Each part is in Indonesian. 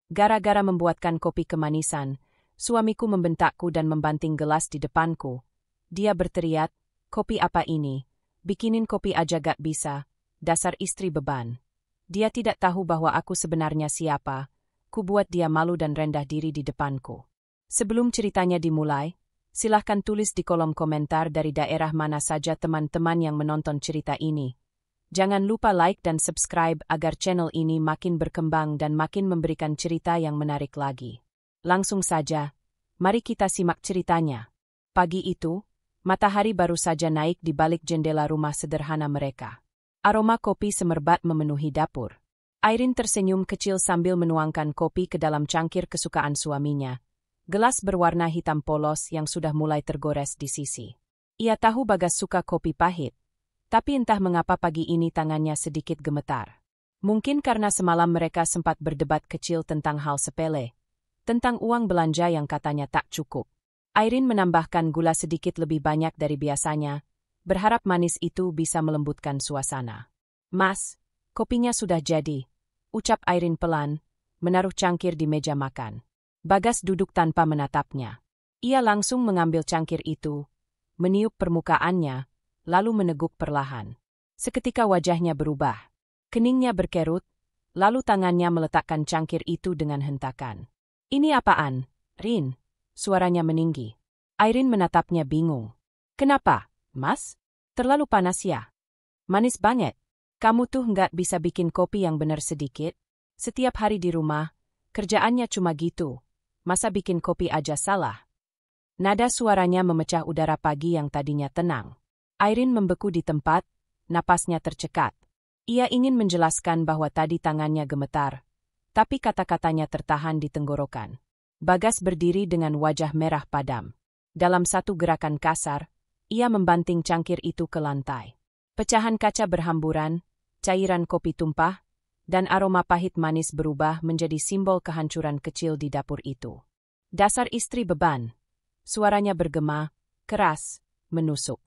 Gara-gara membuatkan kopi kemanisan, suamiku membentakku dan membanting gelas di depanku. Dia berteriak, "Kopi apa ini? Bikinin kopi aja gak bisa, dasar istri beban." Dia tidak tahu bahwa aku sebenarnya siapa. Ku buat dia malu dan rendah diri di depanku. Sebelum ceritanya dimulai, silahkan tulis di kolom komentar dari daerah mana saja teman-teman yang menonton cerita ini. Jangan lupa like dan subscribe agar channel ini makin berkembang dan makin memberikan cerita yang menarik lagi. Langsung saja, mari kita simak ceritanya. Pagi itu, matahari baru saja naik di balik jendela rumah sederhana mereka. Aroma kopi semerbak memenuhi dapur. Irene tersenyum kecil sambil menuangkan kopi ke dalam cangkir kesukaan suaminya. Gelas berwarna hitam polos yang sudah mulai tergores di sisi. Ia tahu Bagas suka kopi pahit. Tapi entah mengapa pagi ini tangannya sedikit gemetar. Mungkin karena semalam mereka sempat berdebat kecil tentang hal sepele. Tentang uang belanja yang katanya tak cukup. Irene menambahkan gula sedikit lebih banyak dari biasanya, berharap manis itu bisa melembutkan suasana. "Mas, kopinya sudah jadi," ucap Irene pelan, menaruh cangkir di meja makan. Bagas duduk tanpa menatapnya. Ia langsung mengambil cangkir itu, meniup permukaannya, lalu meneguk perlahan. Seketika wajahnya berubah. Keningnya berkerut, lalu tangannya meletakkan cangkir itu dengan hentakan. "Ini apaan, Rin?" Suaranya meninggi. Irene menatapnya bingung. "Kenapa, Mas? Terlalu panas ya? Manis banget. Kamu tuh nggak bisa bikin kopi yang benar sedikit? Setiap hari di rumah, kerjaannya cuma gitu. Masa bikin kopi aja salah?" Nada suaranya memecah udara pagi yang tadinya tenang. Irene membeku di tempat, napasnya tercekat. Ia ingin menjelaskan bahwa tadi tangannya gemetar, tapi kata-katanya tertahan di tenggorokan. Bagas berdiri dengan wajah merah padam. Dalam satu gerakan kasar, ia membanting cangkir itu ke lantai. Pecahan kaca berhamburan, cairan kopi tumpah, dan aroma pahit manis berubah menjadi simbol kehancuran kecil di dapur itu. "Dasar istri beban." Suaranya bergema, keras, menusuk.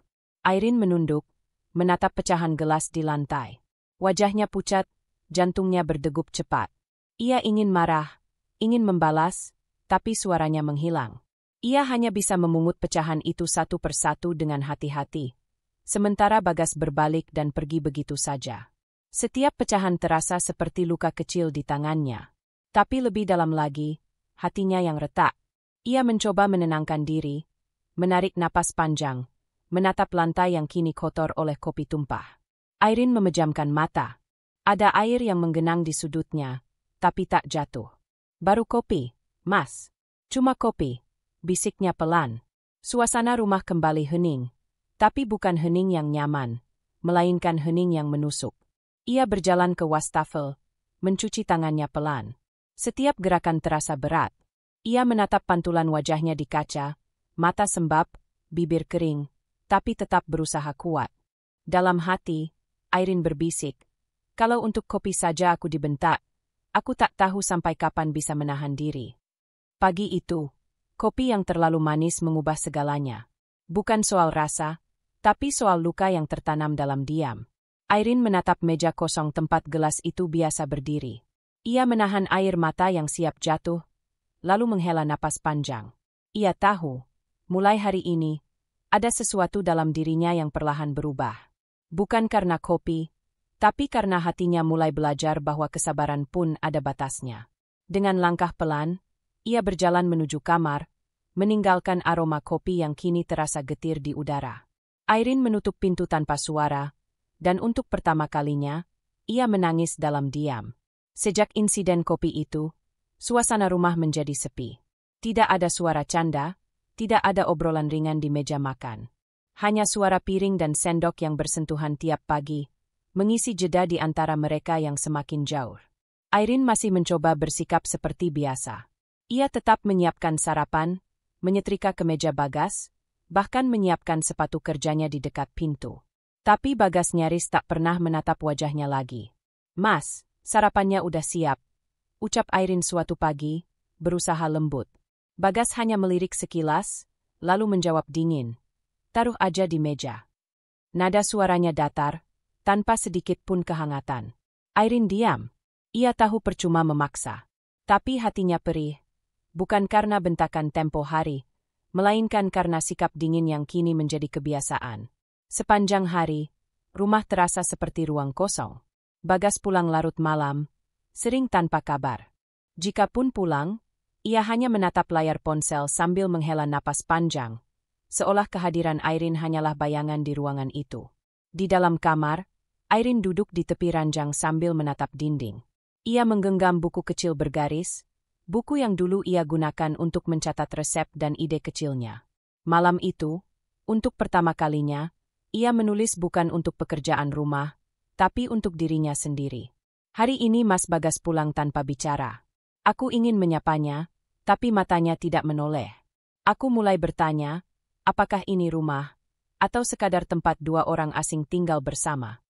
Irene menunduk, menatap pecahan gelas di lantai. Wajahnya pucat, jantungnya berdegup cepat. Ia ingin marah, ingin membalas, tapi suaranya menghilang. Ia hanya bisa memungut pecahan itu satu persatu dengan hati-hati. Sementara Bagas berbalik dan pergi begitu saja. Setiap pecahan terasa seperti luka kecil di tangannya. Tapi lebih dalam lagi, hatinya yang retak. Ia mencoba menenangkan diri, menarik napas panjang, menatap lantai yang kini kotor oleh kopi tumpah. Irene memejamkan mata. Ada air yang menggenang di sudutnya, tapi tak jatuh. "Baru kopi, Mas. Cuma kopi," bisiknya pelan. Suasana rumah kembali hening, tapi bukan hening yang nyaman, melainkan hening yang menusuk. Ia berjalan ke wastafel, mencuci tangannya pelan. Setiap gerakan terasa berat. Ia menatap pantulan wajahnya di kaca, mata sembab, bibir kering, tapi tetap berusaha kuat. Dalam hati, Irene berbisik, "Kalau untuk kopi saja aku dibentak, aku tak tahu sampai kapan bisa menahan diri." Pagi itu, kopi yang terlalu manis mengubah segalanya. Bukan soal rasa, tapi soal luka yang tertanam dalam diam. Irene menatap meja kosong tempat gelas itu biasa berdiri. Ia menahan air mata yang siap jatuh, lalu menghela napas panjang. Ia tahu, mulai hari ini, ada sesuatu dalam dirinya yang perlahan berubah. Bukan karena kopi, tapi karena hatinya mulai belajar bahwa kesabaran pun ada batasnya. Dengan langkah pelan, ia berjalan menuju kamar, meninggalkan aroma kopi yang kini terasa getir di udara. Irene menutup pintu tanpa suara, dan untuk pertama kalinya, ia menangis dalam diam. Sejak insiden kopi itu, suasana rumah menjadi sepi. Tidak ada suara canda, tidak ada obrolan ringan di meja makan. Hanya suara piring dan sendok yang bersentuhan tiap pagi, mengisi jeda di antara mereka yang semakin jauh. Irene masih mencoba bersikap seperti biasa. Ia tetap menyiapkan sarapan, menyetrika kemeja Bagas, bahkan menyiapkan sepatu kerjanya di dekat pintu. Tapi Bagas nyaris tak pernah menatap wajahnya lagi. "Mas, sarapannya udah siap," ucap Irene suatu pagi, berusaha lembut. Bagas hanya melirik sekilas, lalu menjawab dingin, "Taruh aja di meja." Nada suaranya datar, tanpa sedikit pun kehangatan. Irene diam. Ia tahu percuma memaksa. Tapi hatinya perih, bukan karena bentakan tempo hari, melainkan karena sikap dingin yang kini menjadi kebiasaan. Sepanjang hari, rumah terasa seperti ruang kosong. Bagas pulang larut malam, sering tanpa kabar. Jikapun pulang, ia hanya menatap layar ponsel sambil menghela napas panjang, seolah kehadiran Airin hanyalah bayangan di ruangan itu. Di dalam kamar, Airin duduk di tepi ranjang sambil menatap dinding. Ia menggenggam buku kecil bergaris, buku yang dulu ia gunakan untuk mencatat resep dan ide kecilnya. Malam itu, untuk pertama kalinya, ia menulis bukan untuk pekerjaan rumah, tapi untuk dirinya sendiri. Hari ini Mas Bagas pulang tanpa bicara. Aku ingin menyapanya, tapi matanya tidak menoleh. Aku mulai bertanya, apakah ini rumah, atau sekadar tempat dua orang asing tinggal bersama?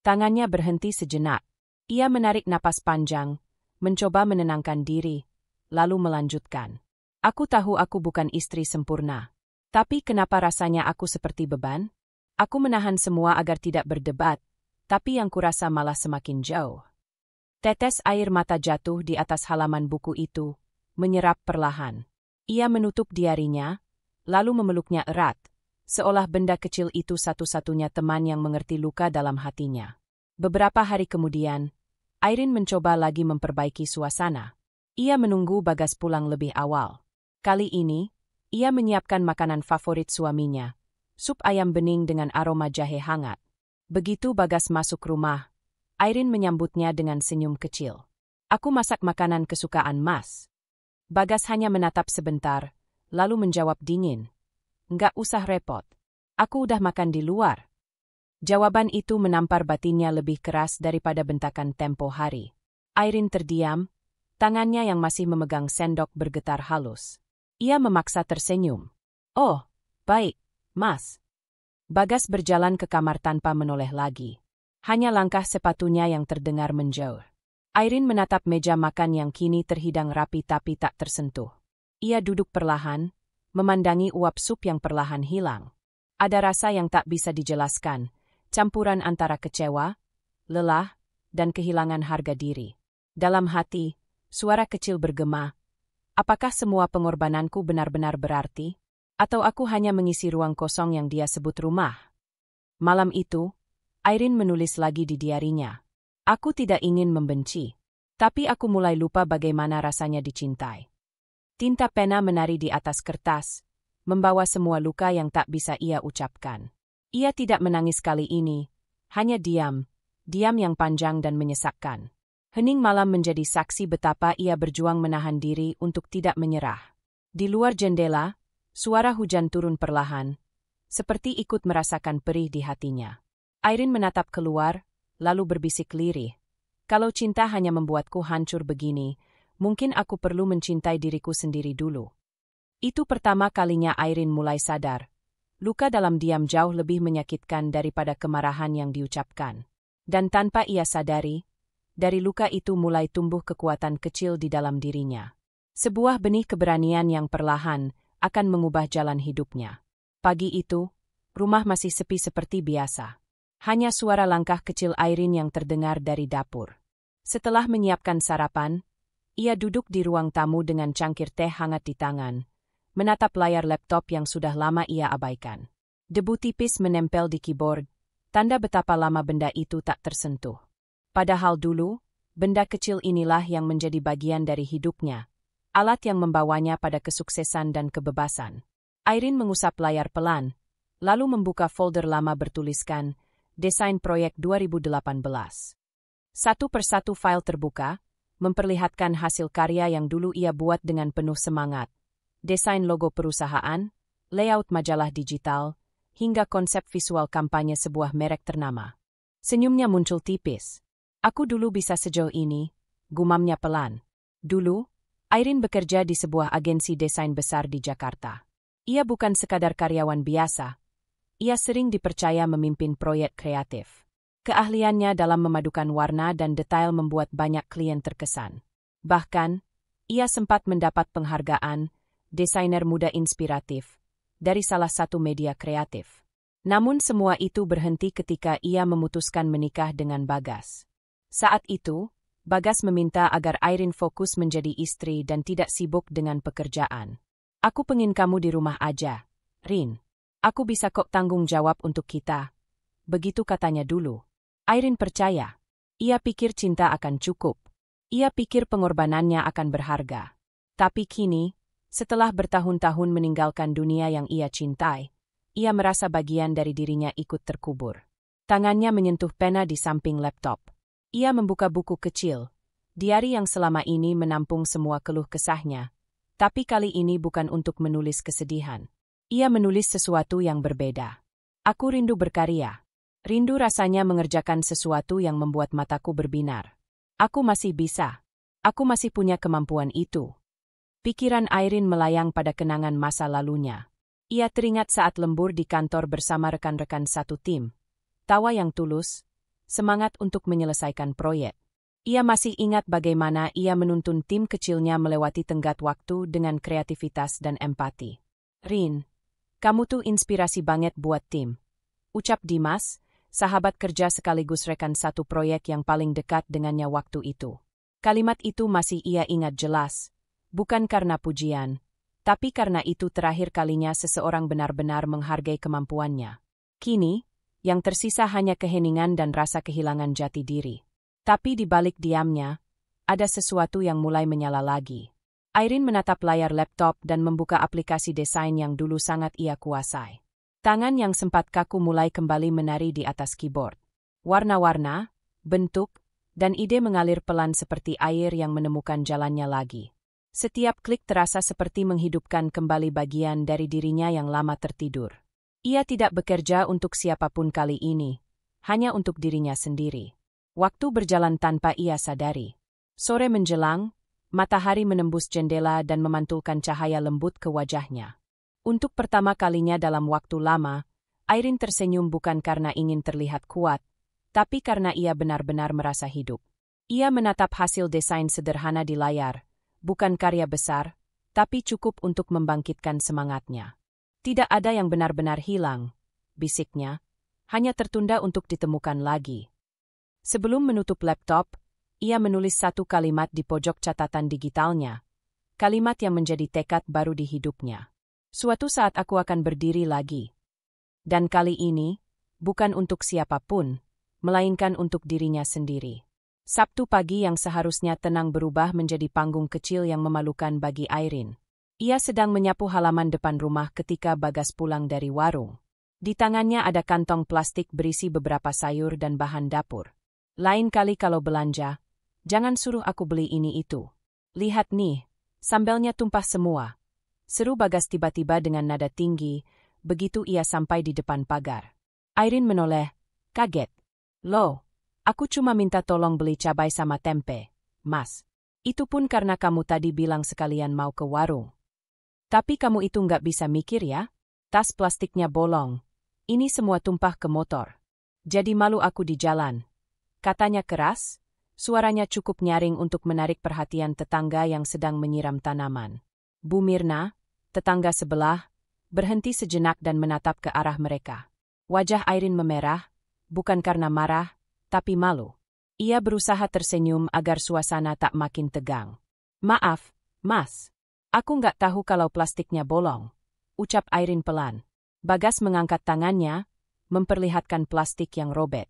Tangannya berhenti sejenak. Ia menarik napas panjang, mencoba menenangkan diri, lalu melanjutkan. Aku tahu aku bukan istri sempurna. Tapi kenapa rasanya aku seperti beban? Aku menahan semua agar tidak berdebat, tapi yang kurasa malah semakin jauh. Tetes air mata jatuh di atas halaman buku itu, menyerap perlahan. Ia menutup diarinya, lalu memeluknya erat, seolah benda kecil itu satu-satunya teman yang mengerti luka dalam hatinya. Beberapa hari kemudian, Airin mencoba lagi memperbaiki suasana. Ia menunggu Bagas pulang lebih awal. Kali ini, ia menyiapkan makanan favorit suaminya, sup ayam bening dengan aroma jahe hangat. Begitu Bagas masuk rumah, Airin menyambutnya dengan senyum kecil. Aku masak makanan kesukaan Mas. Bagas hanya menatap sebentar, lalu menjawab dingin. Nggak usah repot. Aku udah makan di luar. Jawaban itu menampar batinnya lebih keras daripada bentakan tempo hari. Airin terdiam, tangannya yang masih memegang sendok bergetar halus. Ia memaksa tersenyum. Oh, baik, Mas. Bagas berjalan ke kamar tanpa menoleh lagi. Hanya langkah sepatunya yang terdengar menjauh. Airin menatap meja makan yang kini terhidang rapi tapi tak tersentuh. Ia duduk perlahan, memandangi uap sup yang perlahan hilang. Ada rasa yang tak bisa dijelaskan, campuran antara kecewa, lelah, dan kehilangan harga diri. Dalam hati, suara kecil bergema. Apakah semua pengorbananku benar-benar berarti? Atau aku hanya mengisi ruang kosong yang dia sebut rumah? Malam itu, Airin menulis lagi di diarinya. Aku tidak ingin membenci, tapi aku mulai lupa bagaimana rasanya dicintai. Tinta pena menari di atas kertas, membawa semua luka yang tak bisa ia ucapkan. Ia tidak menangis kali ini, hanya diam yang panjang dan menyesakkan. Hening malam menjadi saksi betapa ia berjuang menahan diri untuk tidak menyerah. Di luar jendela, suara hujan turun perlahan, seperti ikut merasakan perih di hatinya. Airin menatap keluar, lalu berbisik lirih. Kalau cinta hanya membuatku hancur begini, mungkin aku perlu mencintai diriku sendiri dulu. Itu pertama kalinya Airin mulai sadar. Luka dalam diam jauh lebih menyakitkan daripada kemarahan yang diucapkan. Dan tanpa ia sadari, dari luka itu mulai tumbuh kekuatan kecil di dalam dirinya. Sebuah benih keberanian yang perlahan akan mengubah jalan hidupnya. Pagi itu, rumah masih sepi seperti biasa. Hanya suara langkah kecil Airin yang terdengar dari dapur. Setelah menyiapkan sarapan, ia duduk di ruang tamu dengan cangkir teh hangat di tangan, menatap layar laptop yang sudah lama ia abaikan. Debu tipis menempel di keyboard, tanda betapa lama benda itu tak tersentuh. Padahal dulu, benda kecil inilah yang menjadi bagian dari hidupnya, alat yang membawanya pada kesuksesan dan kebebasan. Airin mengusap layar pelan, lalu membuka folder lama bertuliskan, Desain Proyek 2018. Satu persatu file terbuka, memperlihatkan hasil karya yang dulu ia buat dengan penuh semangat. Desain logo perusahaan, layout majalah digital, hingga konsep visual kampanye sebuah merek ternama. Senyumnya muncul tipis. Aku dulu bisa sejauh ini, gumamnya pelan. Dulu, Airin bekerja di sebuah agensi desain besar di Jakarta. Ia bukan sekadar karyawan biasa. Ia sering dipercaya memimpin proyek kreatif. Keahliannya dalam memadukan warna dan detail membuat banyak klien terkesan. Bahkan, ia sempat mendapat penghargaan, desainer muda inspiratif, dari salah satu media kreatif. Namun semua itu berhenti ketika ia memutuskan menikah dengan Bagas. Saat itu, Bagas meminta agar Airin fokus menjadi istri dan tidak sibuk dengan pekerjaan. Aku pengin kamu di rumah aja, Rin. Aku bisa kok tanggung jawab untuk kita. Begitu katanya dulu. Airin percaya. Ia pikir cinta akan cukup. Ia pikir pengorbanannya akan berharga. Tapi kini, setelah bertahun-tahun meninggalkan dunia yang ia cintai, ia merasa bagian dari dirinya ikut terkubur. Tangannya menyentuh pena di samping laptop. Ia membuka buku kecil, diari yang selama ini menampung semua keluh kesahnya. Tapi kali ini bukan untuk menulis kesedihan. Ia menulis sesuatu yang berbeda. Aku rindu berkarya. Rindu rasanya mengerjakan sesuatu yang membuat mataku berbinar. Aku masih bisa. Aku masih punya kemampuan itu. Pikiran Airin melayang pada kenangan masa lalunya. Ia teringat saat lembur di kantor bersama rekan-rekan satu tim. Tawa yang tulus, semangat untuk menyelesaikan proyek. Ia masih ingat bagaimana ia menuntun tim kecilnya melewati tenggat waktu dengan kreativitas dan empati. Rin, kamu tuh inspirasi banget buat tim. Ucap Dimas, sahabat kerja sekaligus rekan satu proyek yang paling dekat dengannya waktu itu. Kalimat itu masih ia ingat jelas, bukan karena pujian, tapi karena itu terakhir kalinya seseorang benar-benar menghargai kemampuannya. Kini, yang tersisa hanya keheningan dan rasa kehilangan jati diri. Tapi di balik diamnya, ada sesuatu yang mulai menyala lagi. Airin menatap layar laptop dan membuka aplikasi desain yang dulu sangat ia kuasai. Tangan yang sempat kaku mulai kembali menari di atas keyboard. Warna-warna, bentuk, dan ide mengalir pelan seperti air yang menemukan jalannya lagi. Setiap klik terasa seperti menghidupkan kembali bagian dari dirinya yang lama tertidur. Ia tidak bekerja untuk siapapun kali ini, hanya untuk dirinya sendiri. Waktu berjalan tanpa ia sadari. Sore menjelang, matahari menembus jendela dan memantulkan cahaya lembut ke wajahnya. Untuk pertama kalinya dalam waktu lama, Airin tersenyum bukan karena ingin terlihat kuat, tapi karena ia benar-benar merasa hidup. Ia menatap hasil desain sederhana di layar, bukan karya besar, tapi cukup untuk membangkitkan semangatnya. Tidak ada yang benar-benar hilang, bisiknya, hanya tertunda untuk ditemukan lagi. Sebelum menutup laptop, ia menulis satu kalimat di pojok catatan digitalnya. Kalimat yang menjadi tekad baru di hidupnya. Suatu saat aku akan berdiri lagi. Dan kali ini, bukan untuk siapapun, melainkan untuk dirinya sendiri. Sabtu pagi yang seharusnya tenang berubah menjadi panggung kecil yang memalukan bagi Airin. Ia sedang menyapu halaman depan rumah ketika Bagas pulang dari warung. Di tangannya ada kantong plastik berisi beberapa sayur dan bahan dapur. Lain kali kalau belanja, jangan suruh aku beli ini itu. Lihat nih, sambelnya tumpah semua. Seru Bagas tiba-tiba dengan nada tinggi, begitu ia sampai di depan pagar. Airin menoleh, kaget. Loh, aku cuma minta tolong beli cabai sama tempe, Mas. Itu pun karena kamu tadi bilang sekalian mau ke warung. Tapi kamu itu nggak bisa mikir ya? Tas plastiknya bolong. Ini semua tumpah ke motor. Jadi malu aku di jalan. Katanya keras, suaranya cukup nyaring untuk menarik perhatian tetangga yang sedang menyiram tanaman. Bu Mirna, tetangga sebelah, berhenti sejenak dan menatap ke arah mereka. Wajah Airin memerah, bukan karena marah, tapi malu. Ia berusaha tersenyum agar suasana tak makin tegang. Maaf, Mas. Aku nggak tahu kalau plastiknya bolong, ucap Airin pelan. Bagas mengangkat tangannya, memperlihatkan plastik yang robek.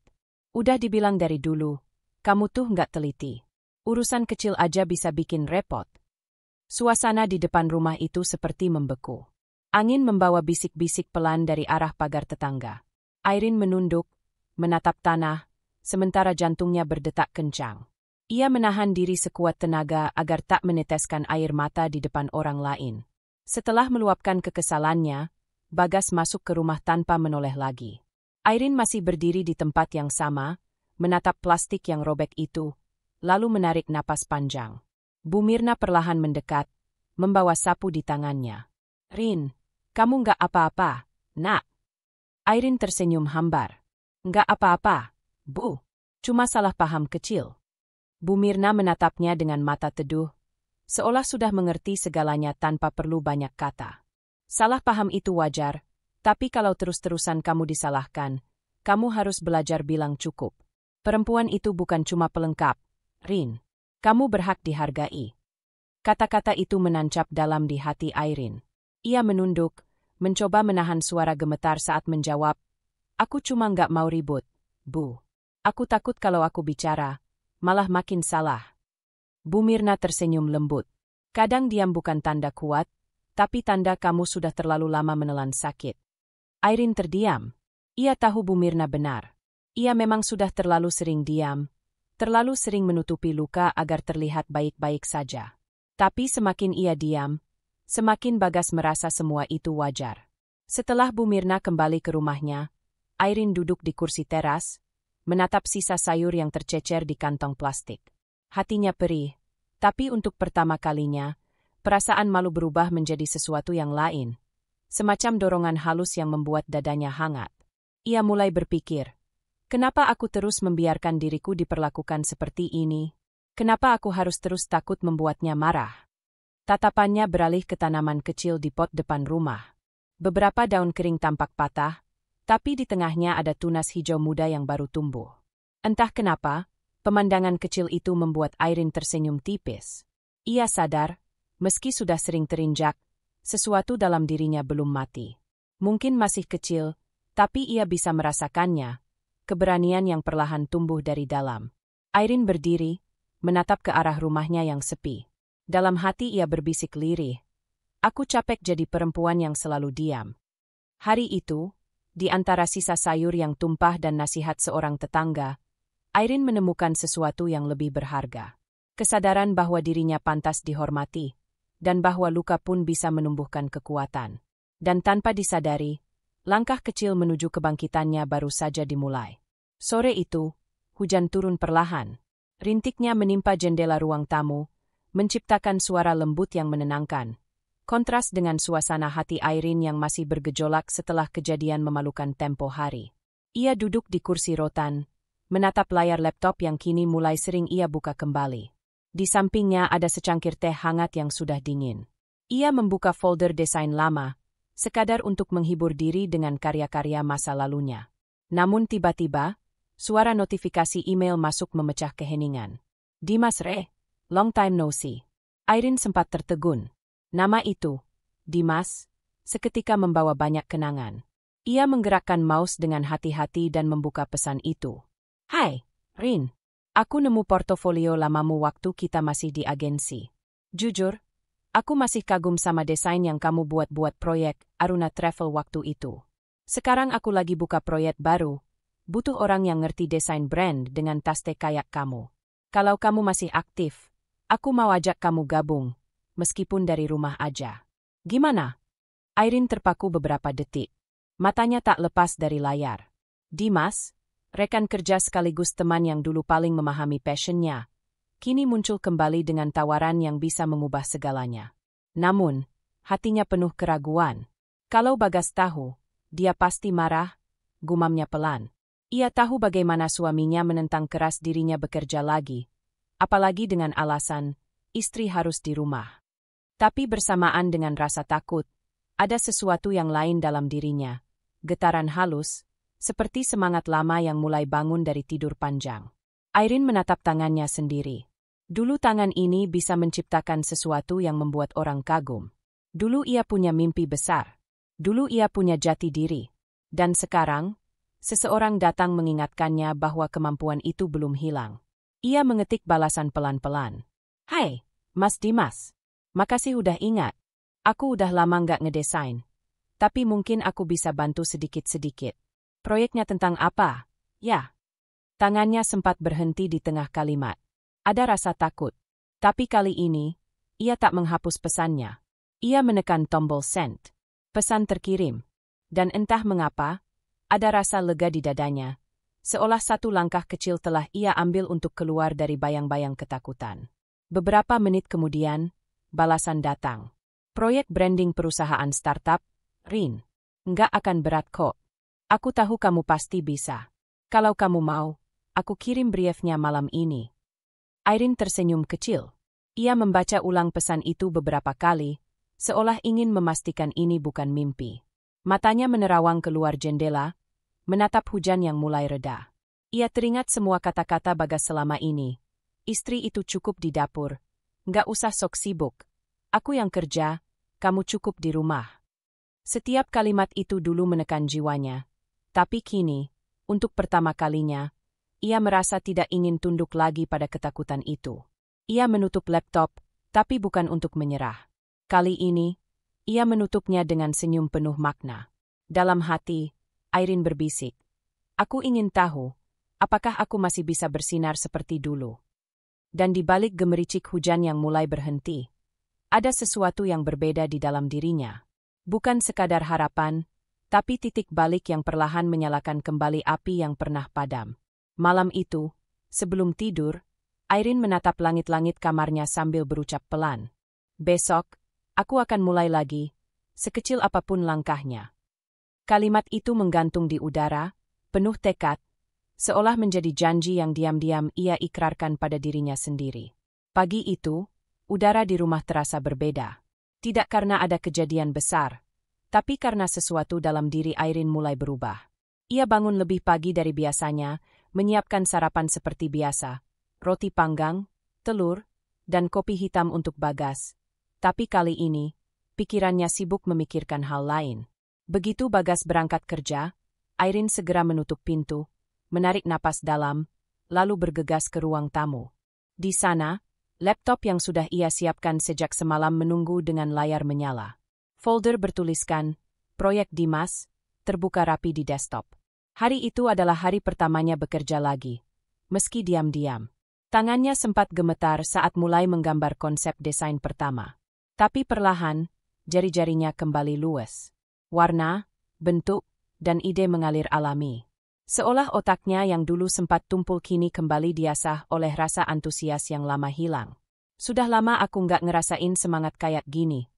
Udah dibilang dari dulu, kamu tuh nggak teliti. Urusan kecil aja bisa bikin repot. Suasana di depan rumah itu seperti membeku. Angin membawa bisik-bisik pelan dari arah pagar tetangga. Airin menunduk, menatap tanah, sementara jantungnya berdetak kencang. Ia menahan diri sekuat tenaga agar tak meneteskan air mata di depan orang lain. Setelah meluapkan kekesalannya, Bagas masuk ke rumah tanpa menoleh lagi. Airin masih berdiri di tempat yang sama, menatap plastik yang robek itu, lalu menarik napas panjang. Bu Mirna perlahan mendekat, membawa sapu di tangannya. Rin, kamu nggak apa-apa, nak? Airin tersenyum hambar. Nggak apa-apa, Bu. Cuma salah paham kecil. Bu Mirna menatapnya dengan mata teduh, seolah sudah mengerti segalanya tanpa perlu banyak kata. Salah paham itu wajar, tapi kalau terus-terusan kamu disalahkan, kamu harus belajar bilang cukup. Perempuan itu bukan cuma pelengkap, Rin. Kamu berhak dihargai. Kata-kata itu menancap dalam di hati Irene. Ia menunduk, mencoba menahan suara gemetar saat menjawab, "Aku cuma nggak mau ribut, Bu. Aku takut kalau aku bicara, malah makin salah." Bu Mirna tersenyum lembut. Kadang diam bukan tanda kuat, tapi tanda kamu sudah terlalu lama menelan sakit. Irene terdiam. Ia tahu Bu Mirna benar. Ia memang sudah terlalu sering diam, terlalu sering menutupi luka agar terlihat baik-baik saja. Tapi semakin ia diam, semakin Bagas merasa semua itu wajar. Setelah Bu Mirna kembali ke rumahnya, Irene duduk di kursi teras, menatap sisa sayur yang tercecer di kantong plastik. Hatinya perih, tapi untuk pertama kalinya, perasaan malu berubah menjadi sesuatu yang lain. Semacam dorongan halus yang membuat dadanya hangat. Ia mulai berpikir, kenapa aku terus membiarkan diriku diperlakukan seperti ini? Kenapa aku harus terus takut membuatnya marah? Tatapannya beralih ke tanaman kecil di pot depan rumah. Beberapa daun kering tampak patah, tapi di tengahnya ada tunas hijau muda yang baru tumbuh. Entah kenapa, pemandangan kecil itu membuat Irene tersenyum tipis. Ia sadar, meski sudah sering terinjak, sesuatu dalam dirinya belum mati. Mungkin masih kecil, tapi ia bisa merasakannya, keberanian yang perlahan tumbuh dari dalam. Irene berdiri, menatap ke arah rumahnya yang sepi. Dalam hati ia berbisik lirih, "Aku capek jadi perempuan yang selalu diam." Hari itu, di antara sisa sayur yang tumpah dan nasihat seorang tetangga, Irene menemukan sesuatu yang lebih berharga. Kesadaran bahwa dirinya pantas dihormati, dan bahwa luka pun bisa menumbuhkan kekuatan. Dan tanpa disadari, langkah kecil menuju kebangkitannya baru saja dimulai. Sore itu, hujan turun perlahan. Rintiknya menimpa jendela ruang tamu, menciptakan suara lembut yang menenangkan. Kontras dengan suasana hati Irene yang masih bergejolak setelah kejadian memalukan tempo hari. Ia duduk di kursi rotan, menatap layar laptop yang kini mulai sering ia buka kembali. Di sampingnya ada secangkir teh hangat yang sudah dingin. Ia membuka folder desain lama, sekadar untuk menghibur diri dengan karya-karya masa lalunya. Namun tiba-tiba, suara notifikasi email masuk memecah keheningan. "Dimas Re, long time no see." Irene sempat tertegun. Nama itu, Dimas, seketika membawa banyak kenangan. Ia menggerakkan mouse dengan hati-hati dan membuka pesan itu. "Hai, Rin. Aku nemu portofolio lamamu waktu kita masih di agensi. Jujur, aku masih kagum sama desain yang kamu buat proyek Aruna Travel waktu itu. Sekarang aku lagi buka proyek baru. Butuh orang yang ngerti desain brand dengan taste kayak kamu. Kalau kamu masih aktif, aku mau ajak kamu gabung, meskipun dari rumah aja. Gimana?" Irene terpaku beberapa detik. Matanya tak lepas dari layar. Dimas, rekan kerja sekaligus teman yang dulu paling memahami passionnya, kini muncul kembali dengan tawaran yang bisa mengubah segalanya. Namun, hatinya penuh keraguan. Kalau Bagas tahu, dia pasti marah, gumamnya pelan. Ia tahu bagaimana suaminya menentang keras dirinya bekerja lagi, apalagi dengan alasan, istri harus di rumah. Tapi bersamaan dengan rasa takut, ada sesuatu yang lain dalam dirinya, getaran halus, seperti semangat lama yang mulai bangun dari tidur panjang. Irene menatap tangannya sendiri. Dulu tangan ini bisa menciptakan sesuatu yang membuat orang kagum. Dulu ia punya mimpi besar. Dulu ia punya jati diri. Dan sekarang, seseorang datang mengingatkannya bahwa kemampuan itu belum hilang. Ia mengetik balasan pelan-pelan. "Hai, Mas Dimas. Makasih udah ingat. Aku udah lama nggak ngedesain. Tapi mungkin aku bisa bantu sedikit-sedikit." "Proyeknya tentang apa?" "Ya." Tangannya sempat berhenti di tengah kalimat. Ada rasa takut. Tapi kali ini, ia tak menghapus pesannya. Ia menekan tombol send. Pesan terkirim. Dan entah mengapa, ada rasa lega di dadanya. Seolah satu langkah kecil telah ia ambil untuk keluar dari bayang-bayang ketakutan. Beberapa menit kemudian, balasan datang. "Proyek branding perusahaan startup, Rin. Nggak akan berat kok. Aku tahu kamu pasti bisa. Kalau kamu mau, aku kirim briefnya malam ini." Irene tersenyum kecil. Ia membaca ulang pesan itu beberapa kali, seolah ingin memastikan ini bukan mimpi. Matanya menerawang keluar jendela, menatap hujan yang mulai reda. Ia teringat semua kata-kata Bagas selama ini. Istri itu cukup di dapur. Nggak usah sok sibuk. Aku yang kerja, kamu cukup di rumah. Setiap kalimat itu dulu menekan jiwanya. Tapi kini, untuk pertama kalinya, ia merasa tidak ingin tunduk lagi pada ketakutan itu. Ia menutup laptop, tapi bukan untuk menyerah. Kali ini, ia menutupnya dengan senyum penuh makna. Dalam hati, Irene berbisik. Aku ingin tahu, apakah aku masih bisa bersinar seperti dulu. Dan di balik gemericik hujan yang mulai berhenti, ada sesuatu yang berbeda di dalam dirinya. Bukan sekadar harapan, tapi titik balik yang perlahan menyalakan kembali api yang pernah padam. Malam itu, sebelum tidur, Irene menatap langit-langit kamarnya sambil berucap pelan. Besok, aku akan mulai lagi, sekecil apapun langkahnya. Kalimat itu menggantung di udara, penuh tekad, seolah menjadi janji yang diam-diam ia ikrarkan pada dirinya sendiri. Pagi itu, udara di rumah terasa berbeda. Tidak karena ada kejadian besar, tapi karena sesuatu dalam diri Irene mulai berubah. Ia bangun lebih pagi dari biasanya, menyiapkan sarapan seperti biasa, roti panggang, telur, dan kopi hitam untuk Bagas. Tapi kali ini, pikirannya sibuk memikirkan hal lain. Begitu Bagas berangkat kerja, Irene segera menutup pintu, menarik napas dalam, lalu bergegas ke ruang tamu. Di sana, laptop yang sudah ia siapkan sejak semalam menunggu dengan layar menyala. Folder bertuliskan, Proyek Dimas, terbuka rapi di desktop. Hari itu adalah hari pertamanya bekerja lagi. Meski diam-diam, tangannya sempat gemetar saat mulai menggambar konsep desain pertama. Tapi perlahan, jari-jarinya kembali luwes. Warna, bentuk, dan ide mengalir alami. Seolah otaknya yang dulu sempat tumpul kini kembali diasah oleh rasa antusias yang lama hilang. Sudah lama aku nggak ngerasain semangat kayak gini,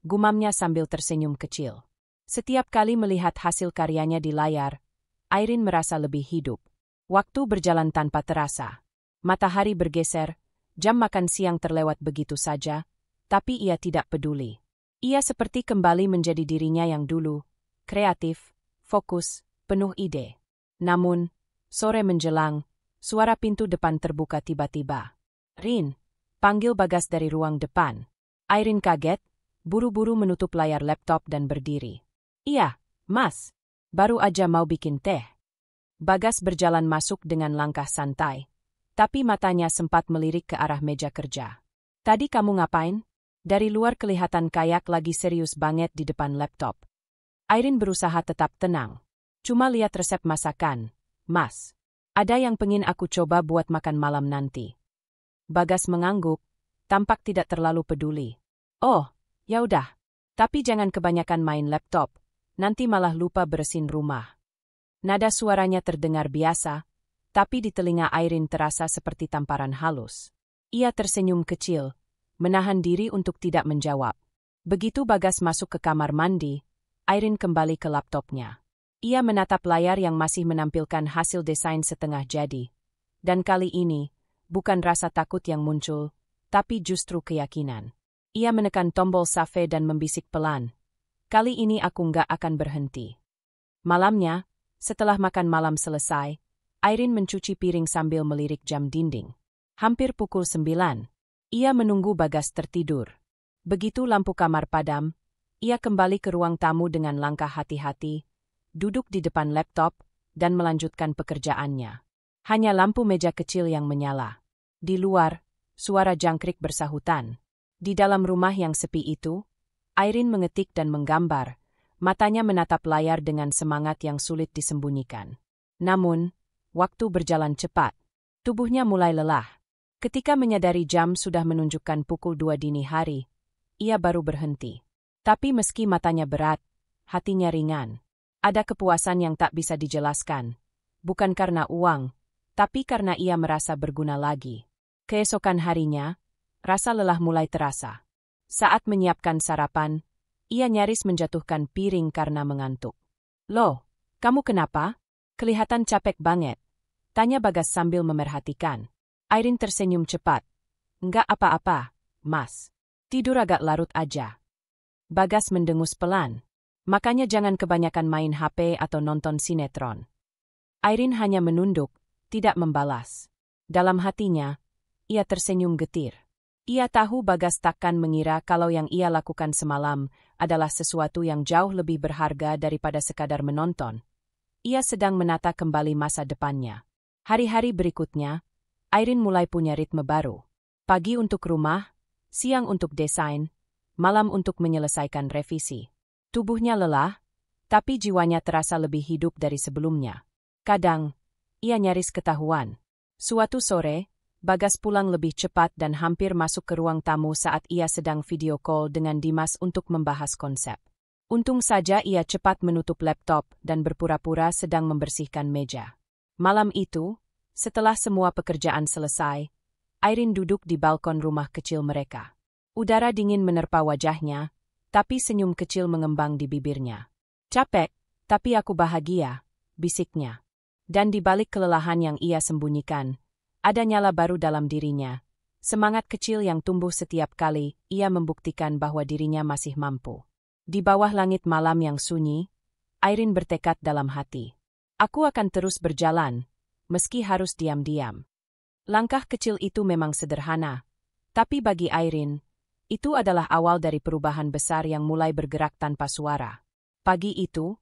gumamnya sambil tersenyum kecil. Setiap kali melihat hasil karyanya di layar, Irene merasa lebih hidup. Waktu berjalan tanpa terasa. Matahari bergeser, jam makan siang terlewat begitu saja, tapi ia tidak peduli. Ia seperti kembali menjadi dirinya yang dulu, kreatif, fokus, penuh ide. Namun, sore menjelang, suara pintu depan terbuka tiba-tiba. "Rin," panggil Bagas dari ruang depan. Irene kaget, buru-buru menutup layar laptop dan berdiri. "Iya, Mas. Baru aja mau bikin teh." Bagas berjalan masuk dengan langkah santai, tapi matanya sempat melirik ke arah meja kerja. "Tadi kamu ngapain?" Dari luar kelihatan kayak lagi serius banget di depan laptop. Irene berusaha tetap tenang. "Cuma lihat resep masakan, Mas. Ada yang pengen aku coba buat makan malam nanti." Bagas mengangguk, tampak tidak terlalu peduli. "Oh, ya udah. Tapi jangan kebanyakan main laptop, nanti malah lupa beresin rumah." Nada suaranya terdengar biasa, tapi di telinga Irene terasa seperti tamparan halus. Ia tersenyum kecil, menahan diri untuk tidak menjawab. Begitu Bagas masuk ke kamar mandi, Irene kembali ke laptopnya. Ia menatap layar yang masih menampilkan hasil desain setengah jadi. Dan kali ini, bukan rasa takut yang muncul, tapi justru keyakinan. Ia menekan tombol save dan membisik pelan. "Kali ini aku nggak akan berhenti." Malamnya, setelah makan malam selesai, Irene mencuci piring sambil melirik jam dinding. Hampir pukul 9. Ia menunggu Bagas tertidur. Begitu lampu kamar padam, ia kembali ke ruang tamu dengan langkah hati-hati, duduk di depan laptop, dan melanjutkan pekerjaannya. Hanya lampu meja kecil yang menyala. Di luar, suara jangkrik bersahutan. Di dalam rumah yang sepi itu, Irene mengetik dan menggambar, matanya menatap layar dengan semangat yang sulit disembunyikan. Namun, waktu berjalan cepat. Tubuhnya mulai lelah. Ketika menyadari jam sudah menunjukkan pukul 2 dini hari, ia baru berhenti. Tapi meski matanya berat, hatinya ringan. Ada kepuasan yang tak bisa dijelaskan. Bukan karena uang, tapi karena ia merasa berguna lagi. Keesokan harinya, rasa lelah mulai terasa. Saat menyiapkan sarapan, ia nyaris menjatuhkan piring karena mengantuk. "Loh, kamu kenapa? Kelihatan capek banget," tanya Bagas sambil memerhatikan. Irene tersenyum cepat. "Enggak apa-apa, Mas. Tidur agak larut aja." Bagas mendengus pelan. "Makanya jangan kebanyakan main HP atau nonton sinetron." Irene hanya menunduk, tidak membalas. Dalam hatinya, ia tersenyum getir. Ia tahu Bagas takkan mengira kalau yang ia lakukan semalam adalah sesuatu yang jauh lebih berharga daripada sekadar menonton. Ia sedang menata kembali masa depannya. Hari-hari berikutnya, Irene mulai punya ritme baru. Pagi untuk rumah, siang untuk desain, malam untuk menyelesaikan revisi. Tubuhnya lelah, tapi jiwanya terasa lebih hidup dari sebelumnya. Kadang, ia nyaris ketahuan. Suatu sore, Bagas pulang lebih cepat dan hampir masuk ke ruang tamu saat ia sedang video call dengan Dimas untuk membahas konsep. Untung saja ia cepat menutup laptop dan berpura-pura sedang membersihkan meja. Malam itu, setelah semua pekerjaan selesai, Irene duduk di balkon rumah kecil mereka. Udara dingin menerpa wajahnya, tapi senyum kecil mengembang di bibirnya. "Capek, tapi aku bahagia," bisiknya. Dan di balik kelelahan yang ia sembunyikan, ada nyala baru dalam dirinya. Semangat kecil yang tumbuh setiap kali ia membuktikan bahwa dirinya masih mampu. Di bawah langit malam yang sunyi, Irene bertekad dalam hati. "Aku akan terus berjalan, meski harus diam-diam." Langkah kecil itu memang sederhana, tapi bagi Irene, itu adalah awal dari perubahan besar yang mulai bergerak tanpa suara. Pagi itu,